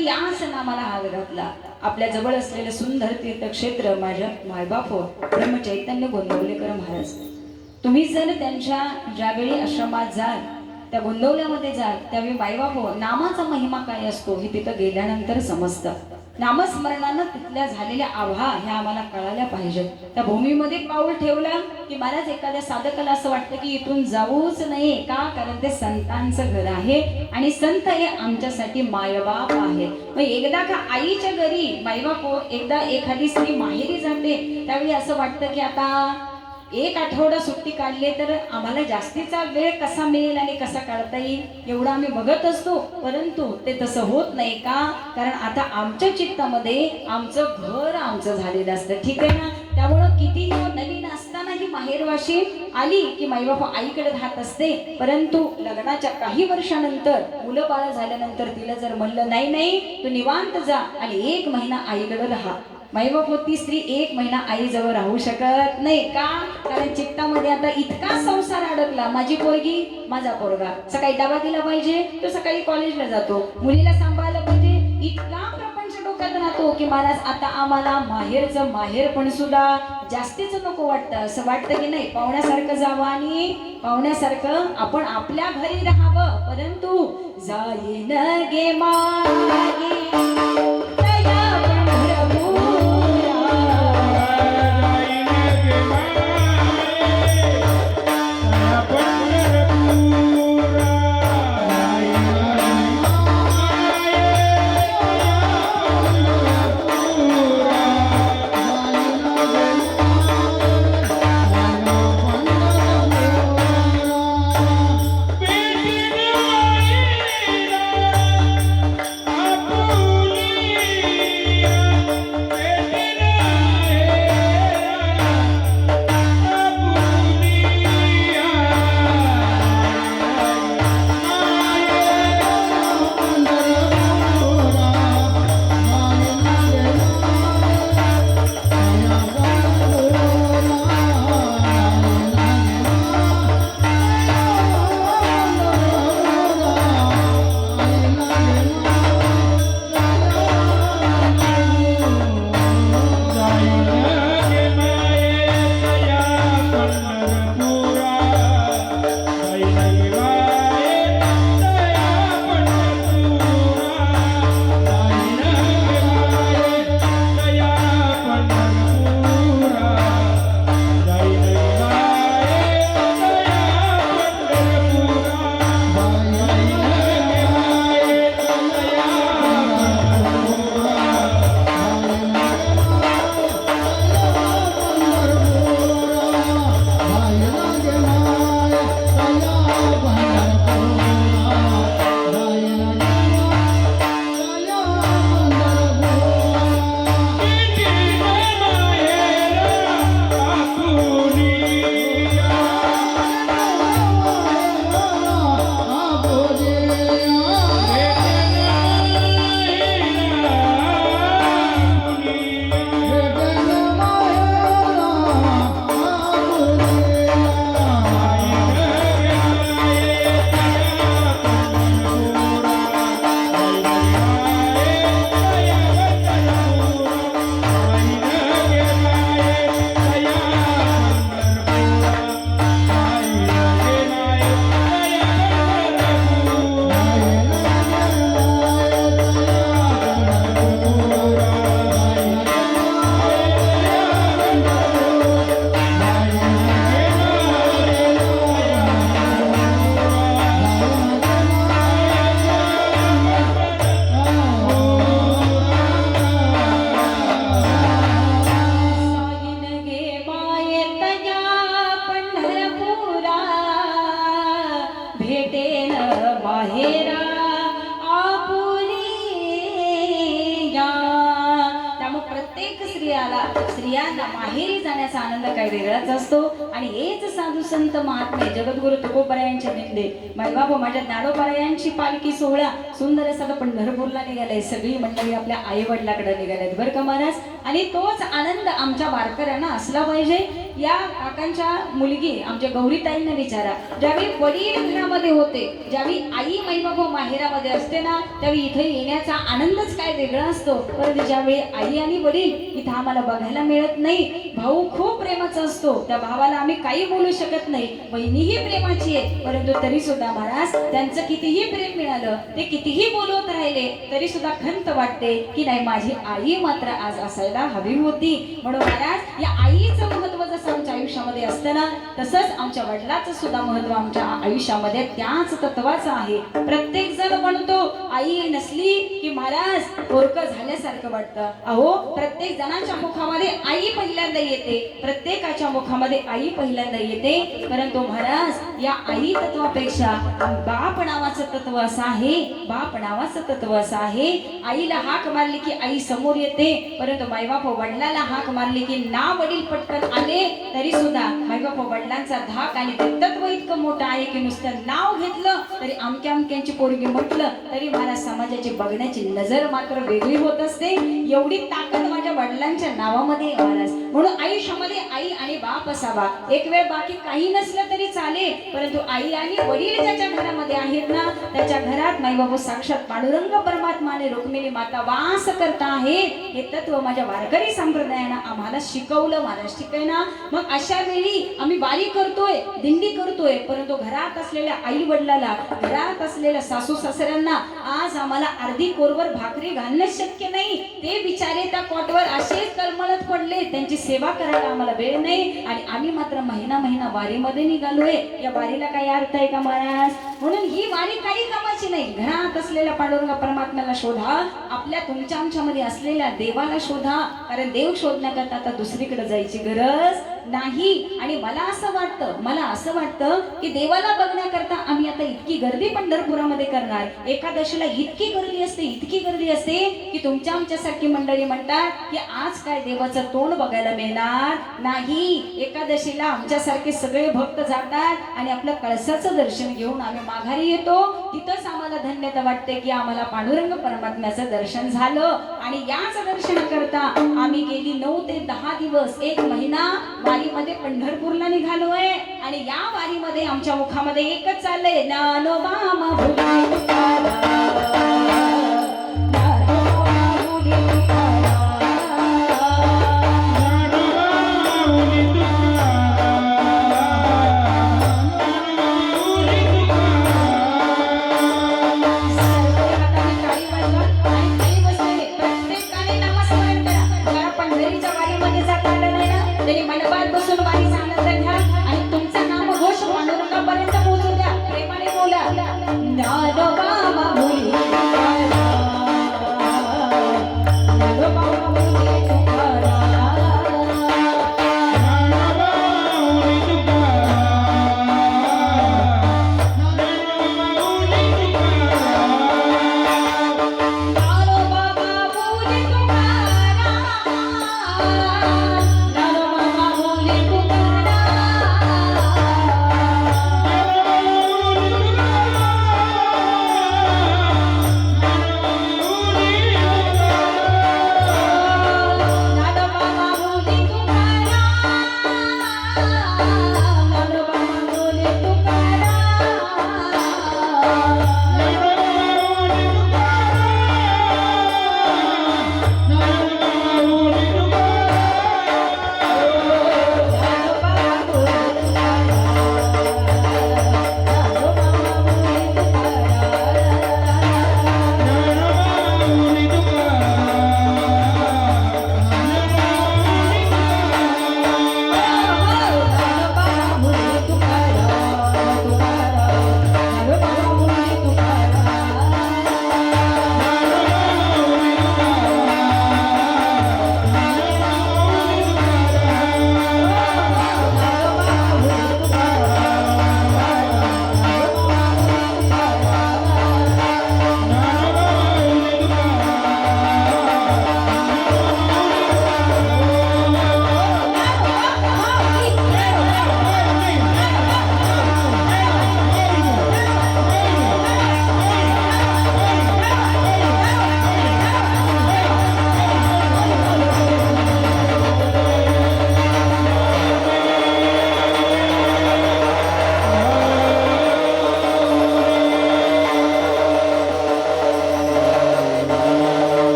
याच नामाला हात घातला. आपल्या जवळ असलेलं सुंदर तीर्थक्षेत्र माझ्या मायबाप ब्रह्मचैतन्य गोंदवलेकर महाराज. तुम्ही जर त्यांच्या ज्यावेळी आश्रमात जाल, त्या गोंदवल्यामध्ये जाल, त्यावेळी मायबाप नामाचा महिमा काय असतो हे तिथं गेल्यानंतर समजतं. नामस्मरणानं तिथल्या झालेल्या आव्हा ह्या आम्हाला कळायला पाहिजे. त्या भूमीमध्ये पाऊल ठेवलं की महाराज एखाद्या साधकाला असं वाटतं की इथून जाऊच नाही का, कारण ते संतांचं घर आहे आणि संत हे आमच्यासाठी मायबाप आहेत. मग एकदा का आईच्या घरी मायबाप एकदा एखादी स्त्री माहेरी जाते, त्यावेळी असं वाटतं की आता एक आठवडा सुट्टी काढली तर आम्हाला जास्तीचा वेळ कसा मिळेल आणि कसा काढता येईल एवढं आम्ही बघत असतो. परंतु ते तसं होत नाही का, कारण आता आमच्या चित्तामध्ये आमचं घर आमचं झालेलं असतं. ठीक आहे ना. त्यामुळं किती नवीन असताना ही माहेरवाशी आली की माईबाप आईकडे राहत असते. परंतु लग्नाच्या काही वर्षानंतर मुलं बाळ झाल्यानंतर तिला जर म्हणलं नाही नाही तू निवांत जा आणि 1 महिना आईकडे राहा, माईबाप ती स्त्री 1 महिना आईजवळ राहू शकत नाही का, कारण चित्तामध्ये आता इतका संसार अडकला. माझी पोरगी माझा पोरगा, सकाळी डबा दिला पाहिजे, तो सकाळी कॉलेजला जातो, मुलीला सांभाळलं पाहिजे, इतका प्रपंच डोक्यात राहतो की महाराज आता आम्हाला माहेरचं माहेर पण सुद्धा जास्तीच नको वाटतं. असं वाटतं की नाही पाहुण्यासारखं जावं आणि पाहुण्यासारखं आपण आपल्या घरी राहावं. परंतु जाईन गे मागे स्त्रियांना माहेरी जाण्याचा आनंद काही वेगळाच असतो आणि हेच साधू संत महात्मे जगद्गुरु तुकोबरायांचे निंदे मायबाप माझ्या ज्ञानोबरायांची पालखी सोहळा सुंदर असा पंढरपूरला निघालाय. सगळी मंडळी आपल्या आई वडिलाकडे निघाल्यात बरं का महाराज. आणि तोच आनंद आमच्या वारकऱ्यांना असला पाहिजे. या काकांच्या मुलगी आमच्या गौरीताईंना विचारा, ज्यावेळी वडील घरामध्ये होते, ज्यावेळी आई माईबाप माहेरामध्ये असते ना, त्यावेळी इथे येण्याचा आनंदच काय वेगळा असतो. परंतु ज्यावेळी आई आणि वडील इथं आम्हाला बघायला मिळत नाही, भाऊ खूप प्रेमाचा असतो, त्या भावाला आम्ही काही बोलू शकत नाही, बहिणीही प्रेमाची आहे, परंतु तरी सुद्धा महाराज त्यांचं कितीही प्रेम मिळालं, ते कितीही बोलवत राहिले तरी सुद्धा खंत वाटते की नाही माझी आई मात्र आज असायला हवी होती. म्हणून महाराज या आईचं महत्व जसं आमच्या आयुष्यामध्ये असतं ना, तसंच आमच्या वडिलाचं सुद्धा महत्व आमच्या आयुष्यामध्ये त्याच तत्वाचं आहे. प्रत्येक जण म्हणतो आई नसली की महाराज पोरकं झाल्यासारखं वाटतं. अहो प्रत्येक जणांच्या मुखामध्ये आई पहिल्यांदा येते, प्रत्येकाच्या मुखामध्ये आई पहिल्यांदा येते, परंतु महाराज या आई तत्वापेक्षा बाप नावाचं तत्व असं आहे, बाप नावाचं तत्व असं आहे. आईला हाक मारली की आई समोर येते, परंतु मायबाप वडिलाला हाक मारली की ना वडील पटकन आले तरी सुद्धा मायबाप वडिलांचा धाक आणि ते तत्व इतकं मोठं आहे की नुसतं नाव घेतलं तरी अमक्या अमक्यांची पोरगी म्हटलं तरी मला समाजाची बघण्याची नजर मात्र वेगळी होत असते. एवढी ताकद माझ्या वडिलांच्या नावामध्ये महाराज. म्हणून आयुष्यामध्ये आई आणि बाप असावा. एक वेळ बाकी काही नसलं तरी चालेल, परंतु आई आणि वडील ज्याच्या घरामध्ये आहेत ना, त्याच्या घरात माईबाबू साक्षात पांडुरंग परमात्मा आणि रुक्मिणी माता वास करता आहेत. हे तत्व माझ्या वारकरी संप्रदायानं आम्हाला शिकवलं महाराज. ठीक आहे ना. मग अशा वेळी आम्ही वारी करतोय, दिंडी करतोय, परंतु घरात असलेल्या आई वडिलाला, घरात असलेल्या सासू सासऱ्यांना आज आम्हाला अर्धी कोरभर भाकरी घालणं शक्य नाही. ते बिचारे त्या कॉटवर असेच तळमळत पडले, त्यांची सेवा करायला आम्हाला वेळ नाही आणि आम्ही मात्र महिना महिना वारीमध्ये निघालोय. या वारीला काही अर्थ आहे का महाराज? म्हणून ही वारी काही कामाची नाही. घरात असलेल्या पांडुरंग परमात्म्याला शोधा, आपल्या तुमच्या आमच्यामध्ये असलेल्या देवाला शोधा, कारण देव शोधण्याकरता आता दुसरीकडे जायची गरज नाही. आणि मला असं वाटतं की देवाला बघण्याकरता आम्ही आता इतकी गर्दी पंढरपुरामध्ये करणार. एकादशीला इतकी गर्दी असते की तुमच्या आमच्यासारखी मंडळी म्हणतात की आज काय देवाचं तोंड बघायला मिळणार नाही. एकादशीला आमच्यासारखे सगळे भक्त जातात आणि आपलं कळसाचं दर्शन घेऊन आम्ही माघारी येतो. तिथंच आम्हाला धन्यता वाटते की आम्हाला पांडुरंग परमात्म्याचं दर्शन झालं. आणि याच दर्शनाकरता आम्ही गेली 9 ते 10 दिवस, 1 महिना वारीमध्ये पंढरपूरला निघालोय. आणि या वारीमध्ये आमच्या मुखामध्ये एकच चाललंय, ज्ञानोबा माऊली तुकाराम, ज्ञानोबा माऊली तुकाराम, माऊली तुकाराम, माऊली तुकाराम. सर्व हाताने टाळी वाजवा आणि खाली बसलेले प्रत्येकाने नामस्मरण करा. जरा पंढरीच्या वारीमध्ये जाता आलं नाही ना, तरी मंडपात बसून वारीचा आनंद घ्या आणि तुमचा नामघोष पांडुरंगापर्यंत पोहोचू द्या. प्रेमाने बोला, ज्ञानोबा माऊली तुकाराम.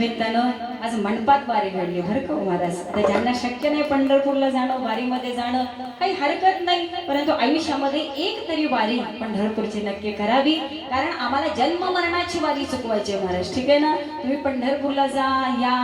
निमित्तानं आज मंडपात वारी घडली बरं का हो महाराज. तर ज्यांना शक्य नाही पंढरपूरला जाणं, वारीमध्ये जाणं, काही हरकत नाही, परंतु आयुष्यामध्ये एक तरी वारी पंढरपूरची नक्की करावी. कारण आम्हाला जन्म मरणाची वारी चुकवायची आहे महाराज. ठीक आहे ना. तुम्ही पंढरपूरला जा या.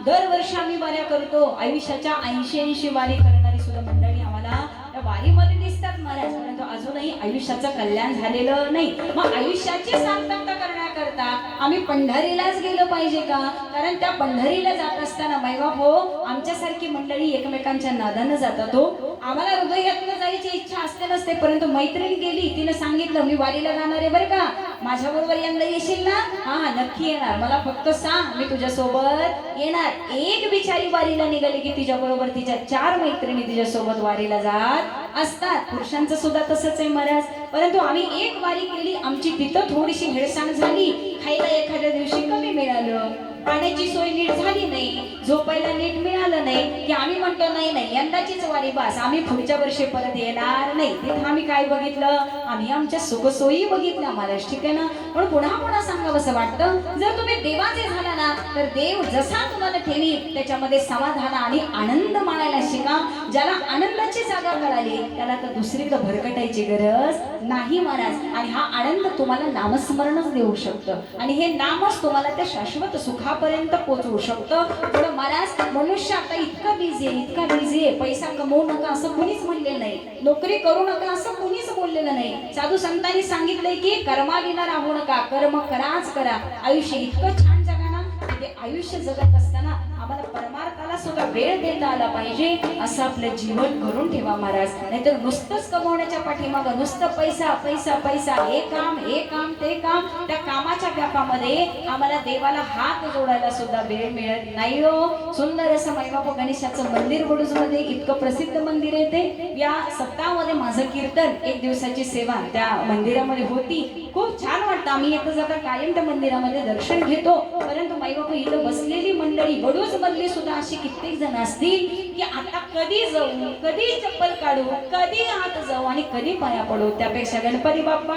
दरवर्षी आम्ही वाऱ्या करतो. आयुष्याच्या 80 वारी करणारी सुद्धा मंडळी आम्हाला त्या वारीमध्ये दिसतात महाराज. परंतु अजूनही आयुष्याचं कल्याण झालेलं नाही. मग आयुष्याची सार्थकता करण्याकरता आम्ही पंढरीलाच गेलं पाहिजे का? कारण त्या पंढरीला जात असताना मैबाप हो, आमच्यासारखी मंडळी एकमेकांच्या नादानं जातात हो. आम्हाला हृदयातनं जायची इच्छा असते नसते, परंतु मैत्रीण गेली, तिने सांगितलं मी वारीला जाणार आहे बरं का, माझ्याबरोबर यंदा येशील ना? हा नक्की येणार, मला फक्त सांग, मी तुझ्या सोबत येणार. एक बिचारी वारीला निघाली की तिच्याबरोबर तिच्या 4 मैत्रिणी तिच्यासोबत वारीला जात असतात. पुरुषांचं सुद्धा तसंच आहे महाराज. परंतु आम्ही एक वारी केली, आमची तिथं थोडीशी हेळसाण झाली, खायला एखाद्या दिवशी कमी मिळालं, पाण्याची सोय नीट झाली नाही, झोपायला नीट मिळालं नाही, की आम्ही म्हणतो नाही नाही यंदाचीच वारी बस, आम्ही पुढच्या वर्षी परत येणार नाही. तिथं आम्ही काय बघितलं? आम्ही आमच्या सुखसोयी बघितल्या महाराज. ठीक आहे ना. पण पुन्हा पुन्हा सांगावं असं वाटतं, जर तुम्ही देवाचे झाला ना तर देव जसा तुम्हाला ठेवी त्याच्यामध्ये समाधान आणि आनंद मानायला शिका. ज्याला आनंदाची जागा कळाली त्याला तर दुसरीकडे भरकटायची गरज नाही महाराज. आणि हा आनंद तुम्हाला नामस्मरणच देऊ शकतं आणि हे नामच तुम्हाला त्या शाश्वत सुखापर्यंत पोहोचवू शकतं. पण महाराज मनुष्य आता इतका बिझी आहे, पैसा कमवू नका असं कुणीच म्हणलेलं नाही, नोकरी करू नका असं कुणीच बोललेलं नाही. साधू संतांनी सांगितलंय की कर्माविना राहू नका, कर्म कराच करा. आयुष्य इतकं छान जगा ना, ते आयुष्य जगत असताना आम्हाला परमार्थाला सुद्धा वेळ देता आला पाहिजे, असं आपलं जीवन करून ठेवा महाराज. नाहीतर नुसतंच कमवण्याच्या पाठीमागं नुसतं पैसा पैसा पैसा, हे काम ते काम, त्या कामाच्या व्यापामध्ये आम्हाला देवाला हात जोडायला सुद्धा वेळ मिळत नाही हो. सुंदर असं माईबापा गणेशाचं मंदिर बडूजमध्ये इतकं प्रसिद्ध मंदिर आहे ते. या सप्ताहामध्ये माझं कीर्तन, 1 दिवसाची सेवा त्या मंदिरामध्ये होती. खूप छान वाटतं. आम्ही येतं जाता कायम त्या मंदिरामध्ये दर्शन घेतो. परंतु माईबापा इथं बसलेली मंडळी बडूज मधली सुद्धा अशी कित्येक जण असतील की आता कधी जाऊ, कधी चप्पल काढू, कधी हात जाऊ आणि कधी पाया पडू. त्यापेक्षा गणपती बाप्पा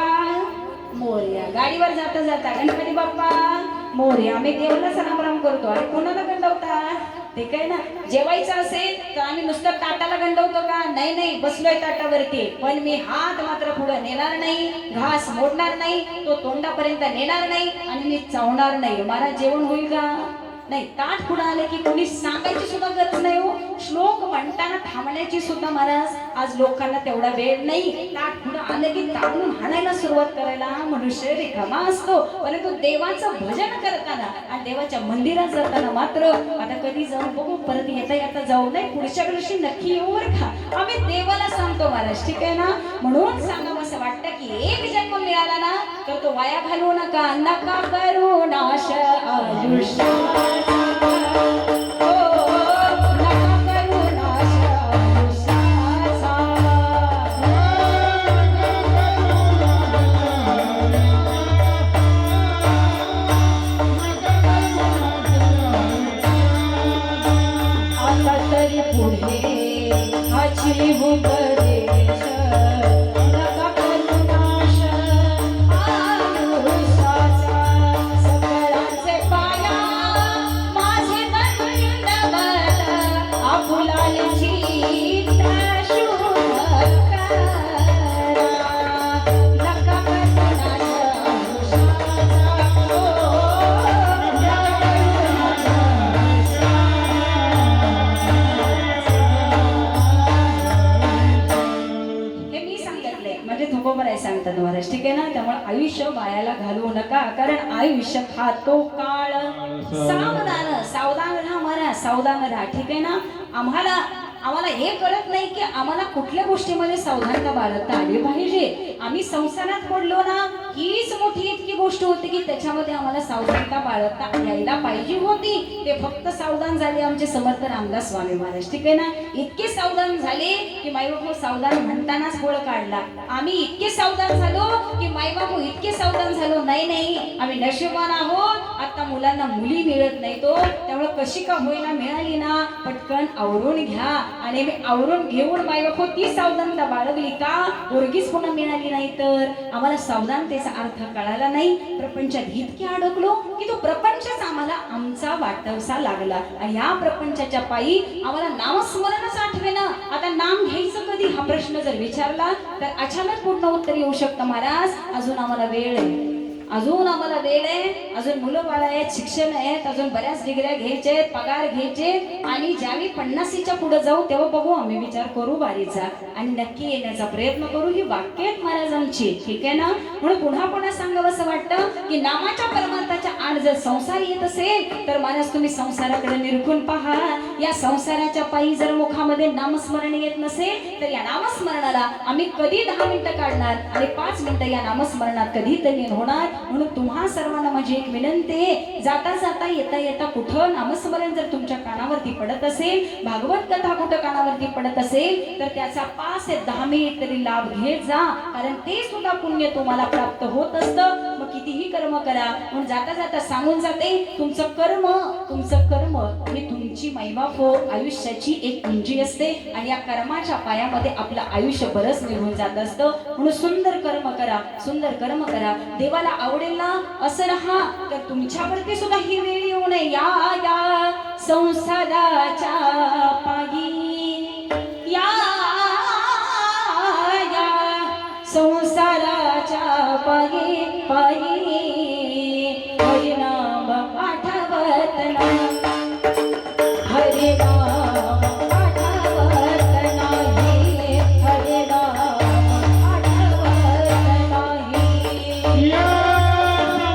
मोरया, गाडीवर जाता जाता गणपती बाप्पा मोरया. आम्ही देवाला सलाम करतो. अरे कोणाला गंडवता? ते काय ना, जेवायचं असेल तर आम्ही नुसतं ताटाला गंडवतो का? नाही नाही, बसलोय ताटावरती, पण मी हात मात्र पुढे नेणार नाही, घास मोडणार नाही, तो तोंडापर्यंत नेणार नाही आणि मी चावणार नाही. मला जेवण होईल का? नाही. ताट पुढे आले की कोणी सांगायची सुद्धा गरज नाही हो. श्लोक म्हणताना थांबण्याची सुद्धा महाराज आज लोकांना तेवढा वेळ नाही. ताट पुढे आले की ताडून हाणायला सुरुवात करायला मनुष्य रिकामा असतो. परंतु देवाचं भजन करताना आणि देवाच्या मंदिरात जाताना मात्र आता कधी जाऊ बघू, परत येता जाऊ, नाही पुढच्या वर्षी नक्की येऊ बरं का, आम्ही देवाला सांगतो महाराज. ठीक आहे ना. म्हणून सांगावं असं वाटतं की एक जन्म मिळाला ना तर तो वाया घालवू नका. नका करू नाश आयुष्य सांगतात महाराज. ठीक आहे ना. त्यामुळे आयुष्य वायाला घालवू नका, कारण आयुष्य हा तो काळ. सावधान राहा महाराज, सावधान राहा. ठीक आहे ना. आम्हाला हे कळत नाही की आम्हाला कुठल्या गोष्टीमध्ये सावधानता बाळगता आली पाहिजे. आम्ही संसारात पडलो ना, हीच मोठी इतकी गोष्ट होती की त्याच्यामध्ये आम्हाला सावधानता बाळगता यायला पाहिजे होती. ते फक्त सावधान झाले आमचे समर्थ रामदास स्वामी महाराज. ठीक आहे ना. इतके सावधान झाले की माईबापू सावधान म्हणतानाच गोळ काढला. आम्ही इतके सावधान झालो की माईबापू इतके सावधान झालो, नाही आम्ही नशिबान आहोत, आता मुलांना मुली मिळत नाही तो, त्यामुळे कशी का होईना मिळाली ना, पटकन आवरून घ्या. आणि मी आवरून घेऊन माईबापू ती सावधानता बाळगली का, पोरगीच पुन्हा मिळाली नाही तर आम्हाला सावधानतेचा अर्थ कळाला नाही. प्रपंचात इतके अडकलो की तो प्रपंचच आम्हाला आमचा वाटवसा लागला आणि या प्रपंचाच्या पायी आम्हाला नामस्मरणच आठवेना. आता नाम घ्यायचं कधी हा प्रश्न जर विचारला तर अचानक पूर्ण उत्तर येऊ शकतं, महाराज अजून आम्हाला वेळ आहे, अजून आम्हाला वेळ आहे, अजून मुलं बाळ आहेत, शिक्षण आहेत, अजून बऱ्याच डिग्र्या घ्यायचे, पगार घ्यायचे आणि ज्यावेळी 50च्या पुढे जाऊ तेव्हा बघू, आम्ही विचार करू बारीचा आणि नक्की येण्याचा प्रयत्न करू. ही वाक्य आहेत महाराजांची, ठीक आहे ना. म्हणून पुन्हा पुन्हा सांगावं असं वाटतं की नामाच्या परमार्थाच्या आड जर संसार येत असेल तर महाराज तुम्ही संसाराकडे निरखून पहा. या संसाराच्या पायी जर मुखामध्ये नामस्मरण येत नसेल तर या नामस्मरणाला आम्ही कधी 10 मिनिटं काढणार आणि 5 मिनिटं या नामस्मरणात कधी तरी होणार. म्हणून तुम्हा सर्वांना माझी एक विनंती आहे, जाता जाता येता येता कुठं नामस्मरण जर तुमच्या कानावरती पडत असेल, भागवत कथा कुठं कानावरती पडत असेल तर त्याचा 5 ते 10 मिनिट तरी लाभ घेत जा, कारण ते सुद्धा पुण्य तुम्हाला प्राप्त होत असतं. मग कितीही कर्म करा, म्हणून जाता जाता सांगून जाते तुमचं कर्म ही तुमची मैबापो आयुष्याची एक पुंजी असते आणि या कर्माच्या पायामध्ये आपलं आयुष्य बरंच निघून जात असतं. म्हणून सुंदर कर्म करा, सुंदर कर्म करा. देवाला आवडेल ना असं राहा तर तुमच्यावरती सुद्धा ही वेळ येऊ नये. या संसाराच्या पायी, या संसाराच्या पायी पायी हरिनाम आठवत नाही, हरिनाम आठवत नाही, हरिनाम आठवत नाही. या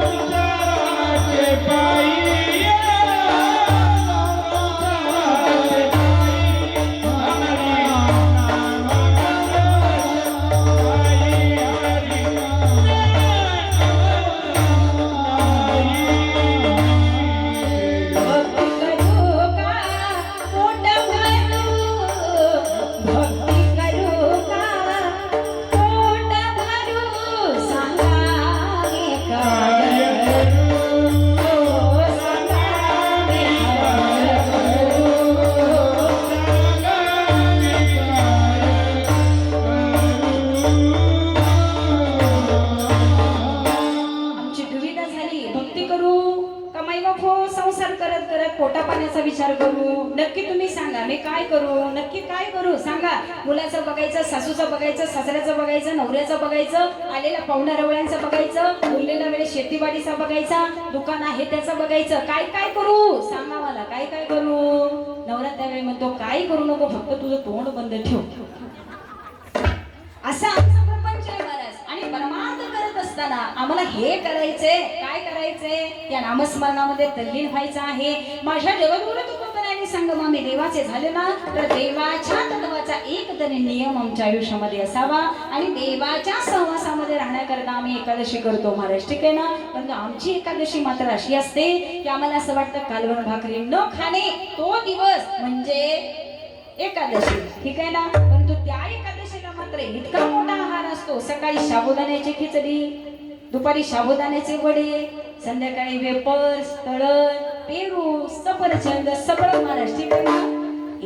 संसाराचे पायी, या संसाराचे पायी हरी नाम भक्ती करू का पोट भरू, भक्ती करू का पोट भरू, सांगा मी काय करू, सांगा मी काय आमची दुविधा झाली. भक्ती करू का मैबापो संसार करत करत पोटा पाण्याचा विचार करू? नक्की तुम्ही सांगा, मी काय करू, नक्की काय करू सांगा. मुलाचं बघायचं, सासूचं बघायचं, सासऱ्याचं बघायचं, नवऱ्याचं बघायचं, आलेल्या पाहुण्या रवळ्यांचं बघायचं, उरलेला वेळ शेतीवाडीचा बघायचा, दुकान आहे त्याचं बघायचं. काय काय करू सांगा मला, काय काय करू? नवरा त्यावेळी म्हणतो काय करू नको, फक्त तुझं तोंड बंद ठेव. असा आमचा प्रपंच आहे महाराज. आणि परमार्थ करत असताना आम्हाला हे करायचंय, काय करायचंय, या नामस्मरणामध्ये तल्लीन व्हायचं आहे. माझ्या जगद्गुरु तुकोबरायांनी संगम आम्ही देवाचे झाले ना तर देवाच्या तत्वाचा एक तरी नियम आमच्या आयुष्यामध्ये असावा आणि देवाच्या सहवासामध्ये राहण्याकरता आम्ही एकादशी करतो महाराज, ठीक आहे ना. परंतु आमची एकादशी मात्र अशी असते की आम्हाला असं वाटतं कालवण भाकरी न खाणे तो दिवस म्हणजे एकादशी, ठीक आहे ना. परंतु त्या एकादशीला मात्र इतका मोठा आहार असतो. सकाळी साबुदाण्याची खिचडी, दुपारी साबुदाण्याचे वडे, संध्याकाळी वेपर्स, तळण, पेरू, सफरचंद सगळं महाराज, ठीक आहे ना.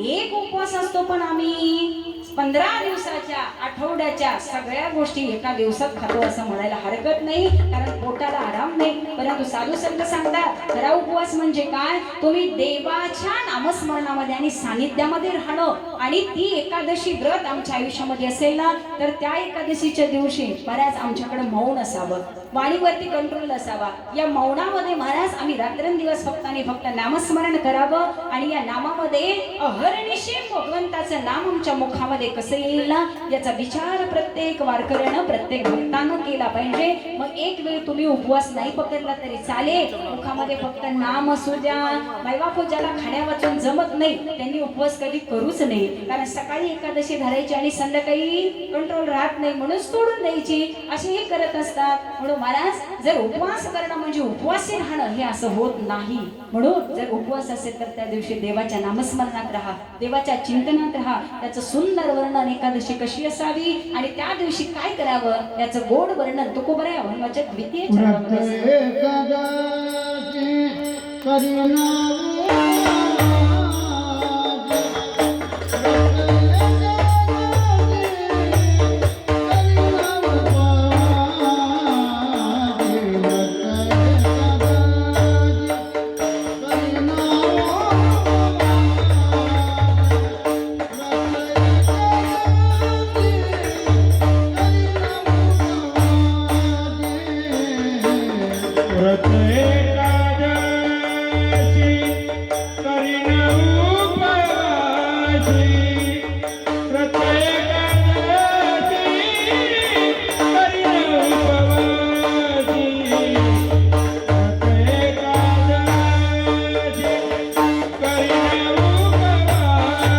एक उपवास असतो पण आम्ही 15 दिवसाच्या, आठवड्याच्या सगळ्या गोष्टी एका दिवसात खातो असं म्हणायला हरकत नाही, कारण पोटाला आराम नाही. परंतु साधू संत सांगतात खरा उपवास म्हणजे काय, तुम्ही देवाच्या नामस्मरणामध्ये आणि सानिध्यामध्ये राहणं. आणि ती एकादशी व्रत आमच्या आयुष्यामध्ये असेल ना तर त्या एकादशीच्या दिवशी महाराज आमच्याकडे मौन असावं, वाणीवरती कंट्रोल असावा. या मौनामध्ये महाराज आम्ही रात्रंदिवस फक्त आणि फक्त नामस्मरण करावं आणि या नामामध्ये अहर्निशी भगवंताचं नाम आमच्या मुखामध्ये कसं येईल ना याचा विचार प्रत्येक वारकऱ्यानं, प्रत्येक भक्तानं केला पाहिजे. मग एक वेळ तुम्ही उपवास नाही पकडला तरी चालेल, मुखामध्ये फक्त नाम असू द्या. मैबापो ज्याला खाण्या वाचून जमत नाही त्यांनी उपवास कधी करूच नाही, कारण सकाळी एकादशी धरायची आणि संध्याकाळी कंट्रोल राहत नाही म्हणून सोडून द्यायची, असेही करत असतात. म्हणून महाराज जर उपवास करणं म्हणजे उपवासी राहणं हे असं होत नाही. म्हणून जर उपवास असेल तर त्या दिवशी देवाच्या नामस्मरणात राहा, देवाच्या चिंतनात राहा. त्याचं सुंदर वर्णन एकादशी कशी असावी आणि त्या दिवशी काय करावं याचं गोड वर्णन तुकोबराय अभंगाच्या द्वितीय चरणामध्ये व्रत एकादशी करीन उपवासी व्रत एकादशी करीन उपवासी व्रत एकादशी करीन उपवासी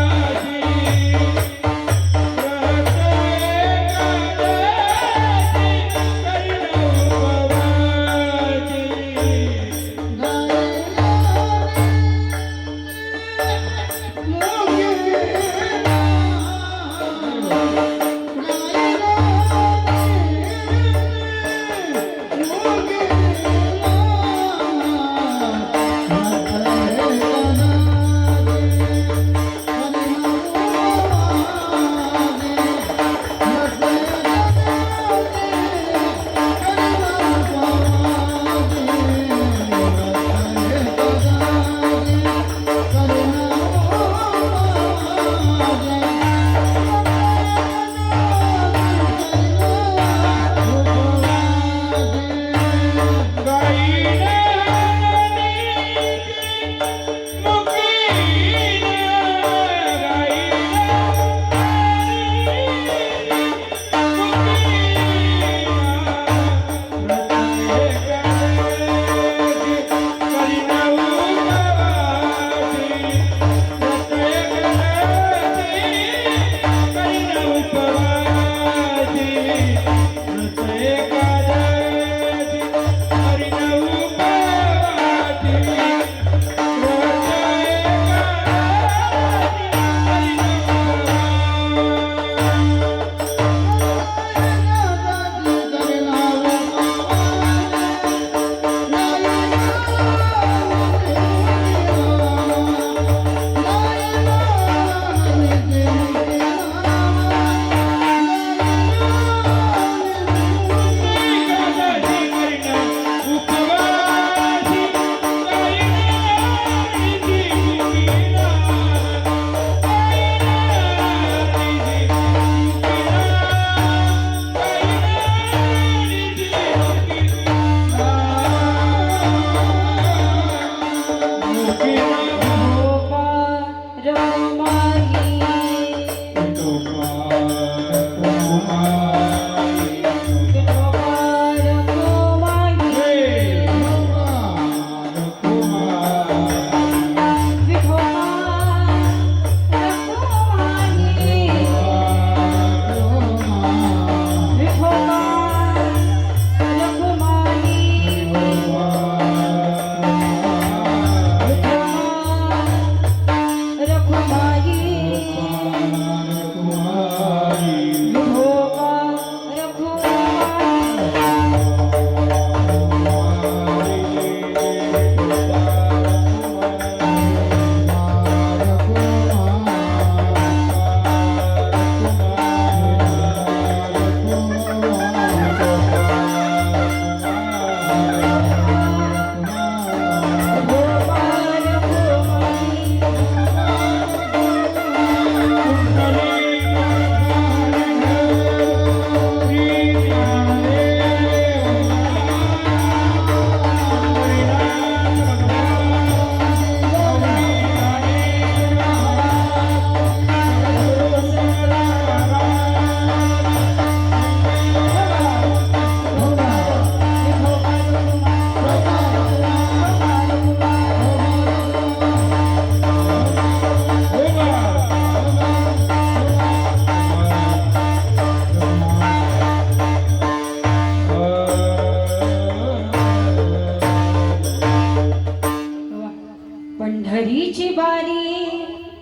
पंढरीची बारी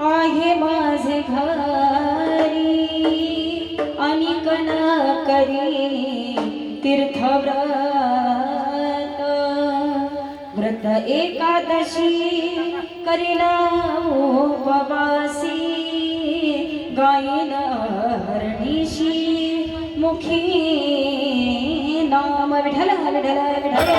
आहे माझे घरी अनिक न करी तीर्थव्रत व्रत एकादशी करीना उपवासी गायन हरणीशी मुखी नाम विठ्ठल विठ्ठल विठ्ठल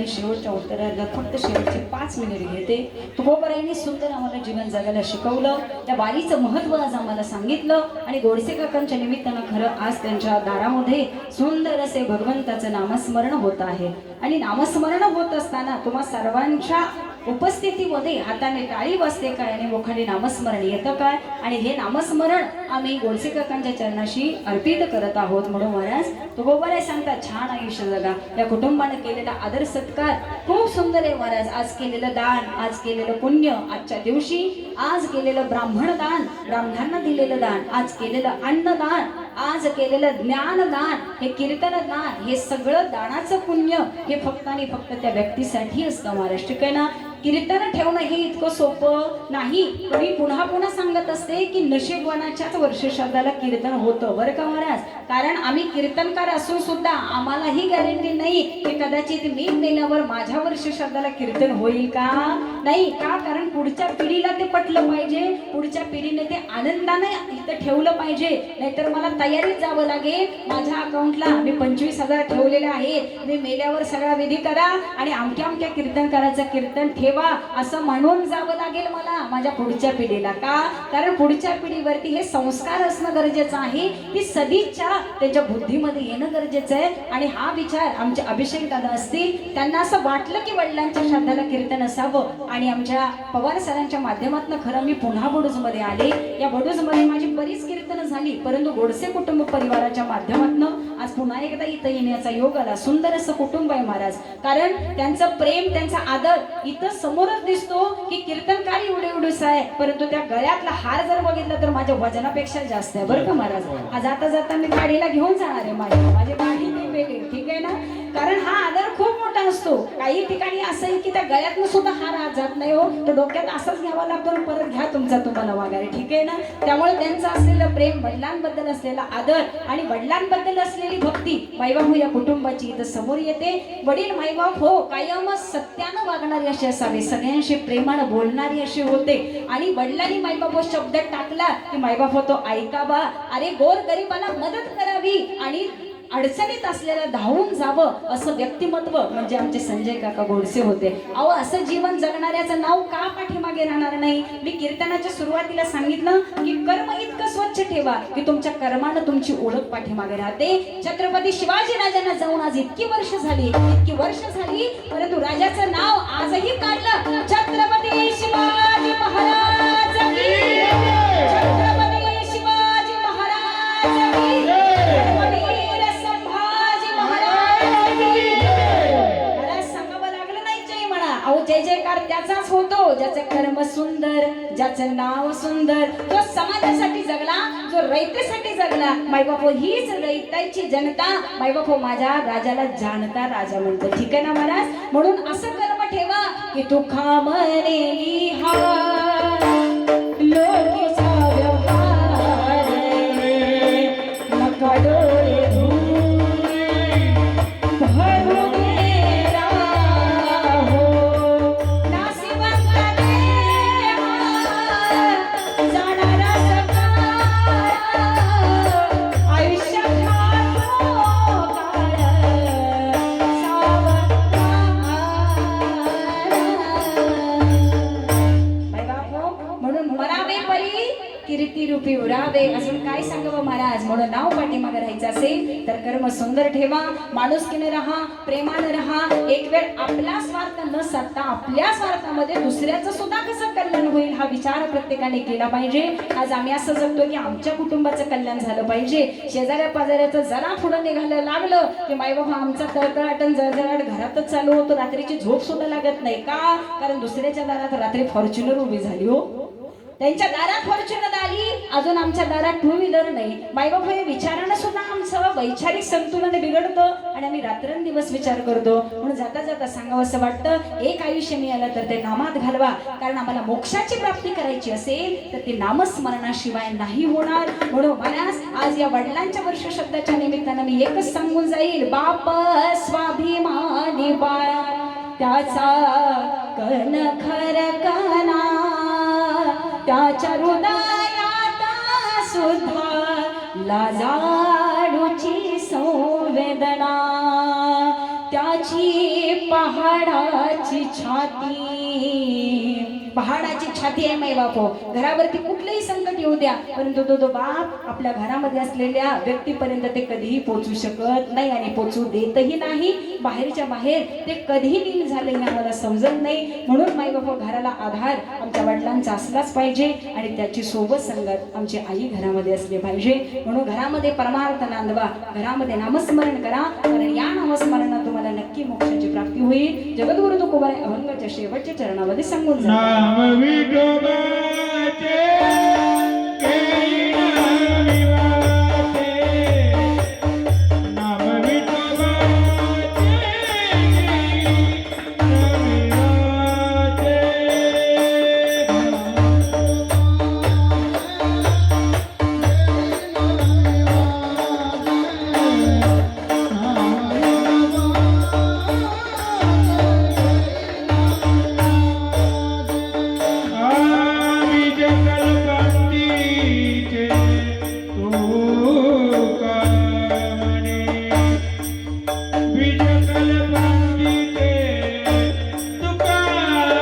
शेवटच्या उत्तराला फक्त शेवटचे 5 5 मिनिट घेते. तुकोबरायांनी सुंदर आम्हाला जीवन जगायला शिकवलं. त्या वारीचं महत्त्व आज आम्हाला सांगितलं आणि गोडसे काकांच्या निमित्तानं खरं आज त्यांच्या दारामध्ये सुंदर असे भगवंताचं नामस्मरण होत आहे. आणि नामस्मरण होत असताना तुम्हा सर्वांच्या उपस्थितीमध्ये हाताने टाळी वाजते काय आणि मुखाने नामस्मरण येतं काय आणि हे नामस्मरण आम्ही गोडसे काकांच्या चरणाशी अर्पित करत आहोत. म्हणून महाराज तुकोबाराय सांगतात छान आयुष्य जगा. या कुटुंबाने केलेला आदर सत्कार खूप सुंदर आहे महाराज. आज केलेलं दान, आज केलेलं पुण्य, आजच्या दिवशी आज केलेलं ब्राह्मण दान, ब्राह्मणांना दिलेलं दान, आज केलेलं अन्नदान, आज केलेलं ज्ञानदान, हे कीर्तनदान, हे सगळं दानाचं पुण्य हे फक्त आणि फक्त त्या व्यक्तीसाठी असतं महाराज. ठीक आहे ना. कीर्तन ठेवणं हे इतकं सोपं नाही. मी पुन्हा पुन्हा सांगत असते की नशीबवानाच्याच वर्षश्राद्धाला कीर्तन होतं बरं का महाराज. कारण आम्ही कीर्तनकार असून सुद्धा आम्हालाही गॅरंटी नाही की कदाचित मी मेल्यावर माझ्या वर्षश्राद्धाला कीर्तन होईल का नाही. का कारण पुढच्या पिढीला ते पटलं पाहिजे, पुढच्या पिढीने ते आनंदाने इथं ठेवलं पाहिजे. नाहीतर मला तयारीत जावं लागेल. माझ्या अकाउंटला मी 25,000 ठेवलेले आहेत, मी मेल्यावर सगळा विधी करा आणि अमक्या अमक्या कीर्तनकाराचं कीर्तन ठेवा असं म्हणून जावं लागेल मला माझ्या पुढच्या पिढीला. का कारण पुढच्या पिढीवरती हे संस्कार असणं गरजेचं आहे. ती सदिच्छा त्यांच्या बुद्धीमध्ये येणं गरजेचं आहे. आणि हा विचार आमचे अभिषेक दादा असतील, त्यांना असं वाटलं की वडिलांच्या श्राद्धाला कीर्तन असावं. आणि आमच्या पवार सरांच्या माध्यमातून खरं मी पुन्हा बडूजमध्ये आले. या बडूजमध्ये माझी बरीच कीर्तनं झाली, परंतु गोडसे कुटुंब परिवाराच्या माध्यमातून आज पुन्हा एकदा इथं येण्याचा योग आला. सुंदर असं कुटुंब आहे महाराज. कारण त्यांचं प्रेम, त्यांचा आदर इथं समोरच दिसतो की कीर्तनकार एवढे एवढेच आहे, परंतु त्या गळ्यातला हार जर बघितला तर माझ्या वजनापेक्षा जास्त आहे बरं का महाराज. आज आता जाता मी गाडीला घेऊन जाणार आहे, माझी गाडी नाही वेगळी. ठीक आहे ना. कारण हा आदर खूप मोठा असतो. काही ठिकाणी असं आहे की त्या गळ्यातनं सुद्धा हार आज जात नाही हो, तर डोक्यात असंच घ्यावा लागतो, परत घ्या तुमचा तुम्हाला वगैरे. ठीक आहे ना. त्यामुळे त्यांचं असलेलं प्रेम, वडिलांबद्दल असलेला आदर आणि वडिलांबद्दल असलेली भक्ती माईबापू या कुटुंबाची इथं समोर येते. वडील माईबाप हो कायमच सत्यानं वागणारे असे असावे, सगळ्यांशी प्रेमानं बोलणारे असे होते. आणि वडिलांनी माईबाप शब्द टाकला की माईबाप तो ऐकावा. अरे गोर गरिबाला मदत करावी आणि अडचणीत असलेला धावून जावं असं व्यक्तिमत्व म्हणजे आमचे संजय काका गोडसे होते. अहो असं जीवन जगणाऱ्याचं नाव का पाठीमागे राहणार नाही. मी कीर्तनाच्या सुरुवातीला सांगितलं की कर्म इतकं स्वच्छ ठेवा की तुमच्या कर्मानं तुमची ओळख पाठीमागे राहते. छत्रपती शिवाजी राजांना जाऊन आज इतकी वर्ष झाली, परंतु राजाचं नाव आजही काढलं छत्रपती शिवाजी महाराज की जय. छत्रपती शिवाजी महाराज की जय. जय जयकार त्याचाच होतो ज्याचं कर्म सुंदर, ज्याचं नाव सुंदर, जो समाजासाठी जगला, जो रयतेसाठी जगला. मायबापू हीच रयताची जनता मायबापू माझ्या राजाला जाणता राजा म्हणतो. ठीक आहे ना महाराज. म्हणून असं कर्म ठेवा की तू खामनेली हा लोकीचा व्यवहार नका डोळे कीर्तिरूपी उरावे. अजून काय सांगावं महाराज. म्हणून नाव पाठीमागे राहायचं असेल तर कर्म सुंदर ठेवा, माणुसकीने राहा, प्रेमाने राहा. एक वेळ आपला स्वार्थ न साधता आपल्या स्वार्थामध्ये दुसऱ्याचं सुद्धा कसं कल्याण होईल हा विचार प्रत्येकाने केला पाहिजे. आज आम्ही असं जगतो की आमच्या कुटुंबाचं कल्याण झालं पाहिजे. शेजाऱ्या पाजाऱ्याचं जरा पुढं निघायला लागलं की माईबाबा आमचा तळतळाटन जळजळाट घरातच चालू होतो. रात्रीची झोप सुद्धा लागत नाही. का कारण दुसऱ्याच्या दारात रात्री फॉर्च्युनर उभी झाली हो. त्यांच्या दारात फॉर्च्युनर आली, अजून आमच्या दारात टू व्हीलर नाही. माईबाप हे विचारानं सुद्धा आमचं वैचारिक संतुलन बिघडतं आणि आम्ही रात्रंदिवस विचार करतो. म्हणून जाता जाता सांगावं असं वाटतं एक आयुष्य मिळालं तर ते नामात घालवा. कारण आम्हाला मोक्षाची प्राप्ती करायची असेल तर ते नामस्मरणाशिवाय नाही होणार. म्हणून महाराज आज या वडिलांच्या वर्षश्राद्धाच्या निमित्तानं मी एकच सांगून जाईल. बाप स्वाभिमानी बाळा त्याचा कणखर कणा, त्याच्या हृदयात सुद्धा लाजाळूची संवेदना, त्याची पहाडाची छाती पहाडाची छाती आहे माई बापो. घरावरती कुठलंही संकट येऊ द्या, परंतु तो बाप आपल्या घरामध्ये असलेल्या व्यक्तीपर्यंत ते कधीही पोहोचू शकत नाही आणि पोहोचू देतही नाही. बाहेरच्या बाहेर ते कधीही नील झाले हे आम्हाला समजत नाही. म्हणून माई बापो घराला आधार आमच्या वडिलांचा असलाच पाहिजे आणि त्याची सोबत संगत आमची आई घरामध्ये असली पाहिजे. म्हणून घरामध्ये परमार्थ नांदवा, घरामध्ये नामस्मरण करा, कारण या नामस्मरणात तुम्हाला नक्की मोक्षाची प्राप्ती होईल. जगद्गुरु तुकोबाराय अभंगाच्या शेवटच्या चरणामध्ये सांगून जातात. नाम विठोबाचे केळी विवाचे, नाम विठोबाचे आम्ही जगलबंदीचे तुका म्हणे, विजगलबंदीचे तुका म्हणे,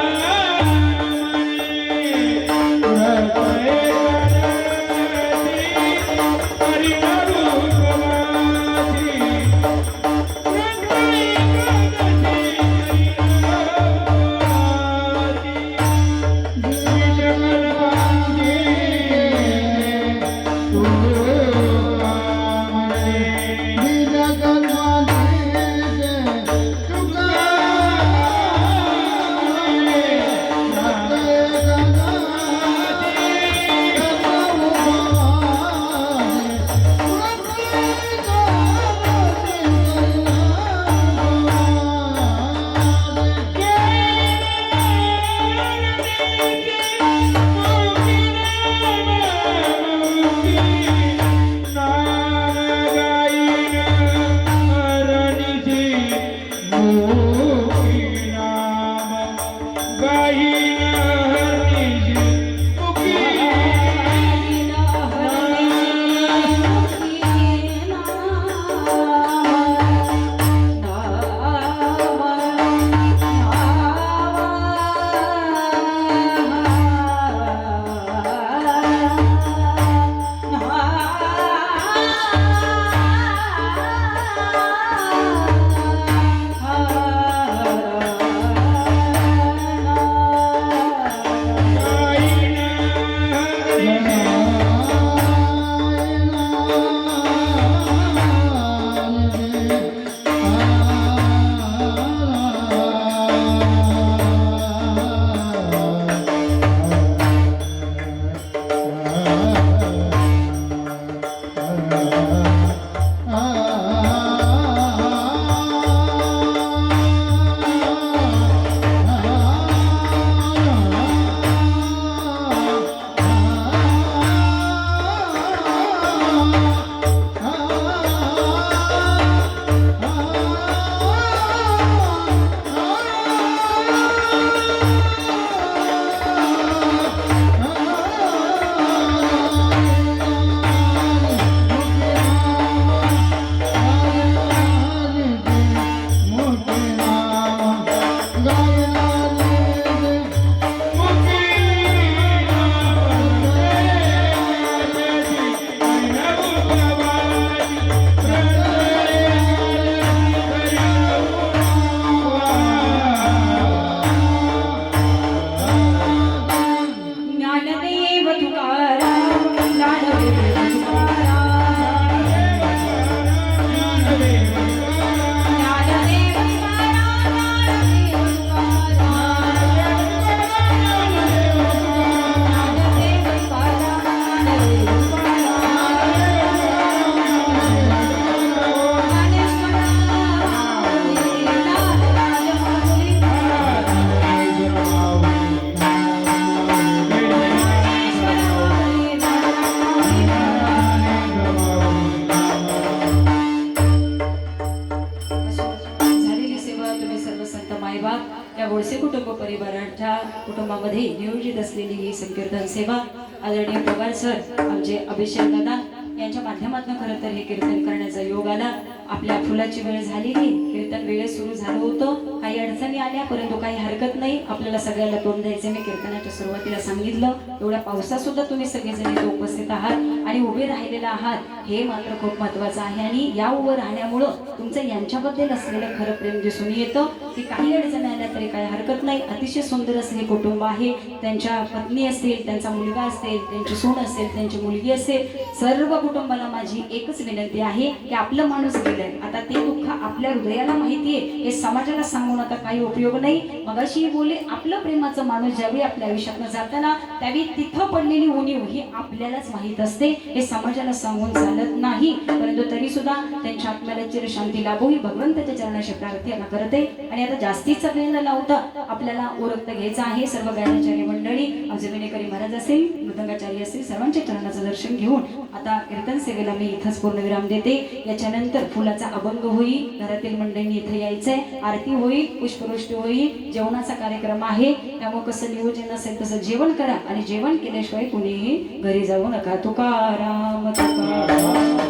कुटुंबामध्ये नियोजित असलेली ही संकीर्तन सेवा आदरणीय पवार सर आमचे अभिषेक दादा यांच्या माध्यमातून खरं तर हे कीर्तन करण्याचा योग आला. आपल्या फुलाची वेळ झालेली, कीर्तन वेळेत सुरू झालं होतं. काही अडचणी आल्या, परंतु काही हरकत नाही, आपल्याला सगळ्याला तोंड द्यायचे. मी कीर्तनाच्या सुरुवातीला सांगितलं, एवढ्या पावसात सुद्धा तुम्ही सगळेजण इथे उपस्थित आहात आणि उभे राहिलेला आहात, हे मात्र खूप महत्वाचं आहे. आणि या उभं राहण्यामुळं तुमचं यांच्याबद्दल असलेलं खरं प्रेम दिसून येतं. की काही अडचणी आल्या तरी काही हरकत नाही. अतिशय सुंदर असं हे कुटुंब आहे. त्यांच्या पत्नी असतील, त्यांचा मुलगा असेल, त्यांची सून असेल, त्यांची मुलगी असेल, सर्व कुटुंबाला माझी एकच विनंती आहे की आपलं माणूस गेलंय, आता ते दुःख आपल्या हृदयाला माहितीये, हे समाजाला सांगून आता काही उपयोग नाही. मगाशी बोले, आपलं प्रेमाचं माणूस ज्यावेळी आपल्या आयुष्यातनं जाताना त्यावेळी तिथं पडलेली उणीव ही आपल्यालाच माहीत असते, हे समाजाला सांगून चालत नाही. परंतु तरी सुद्धा त्यांच्या आत्म्याला चिरशांती लाभो ही भगवंताच्या चरणाशी प्रार्थना करते. आणि आता जास्तीचा वेळ न लावता आपल्याला ओळखत घ्यायचं आहे. सर्व गायनाचार्य मंडळी, आमचे विनेकरी महाराज असेल, मृदंगाचार्य असेल, सर्वांच्या चरणाचं दर्शन घेऊन आता कीर्तन सेवेला मी इथंच पूर्णविराम देते. याच्यानंतर फुलाचा अभंग होईल, घरातील मंडळींनी इथे यायचंय, आरती होईल, पुष्पवृष्टी होईल, जेवणाचा कार्यक्रम आहे. त्यामुळे कसं नियोजन असेल तसं जेवण करा आणि जेवण केल्याशिवाय कुणीही घरी जाऊ नका. तुकाराम तुकाराम.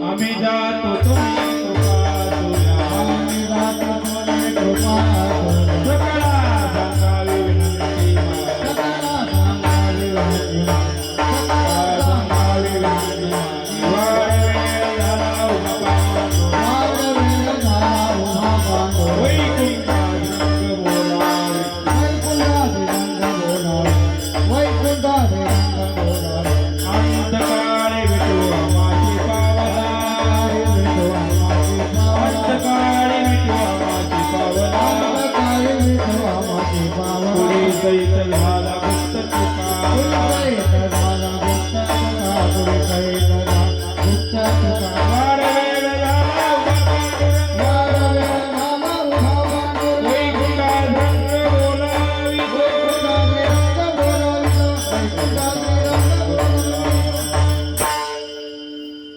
आम्ही जातो तुम्ही कृपा सकळा सांगावी विनंती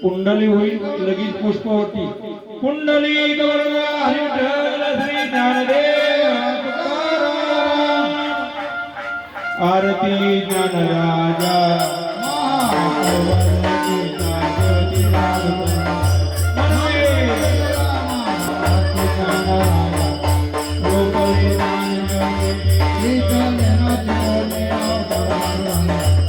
कुंडली होईल लगेच पुष्पवती. कुंडली गौरवा हरिठल श्री ज्ञानदेव तुकाराम. आरती ज्ञानराजा Thank you.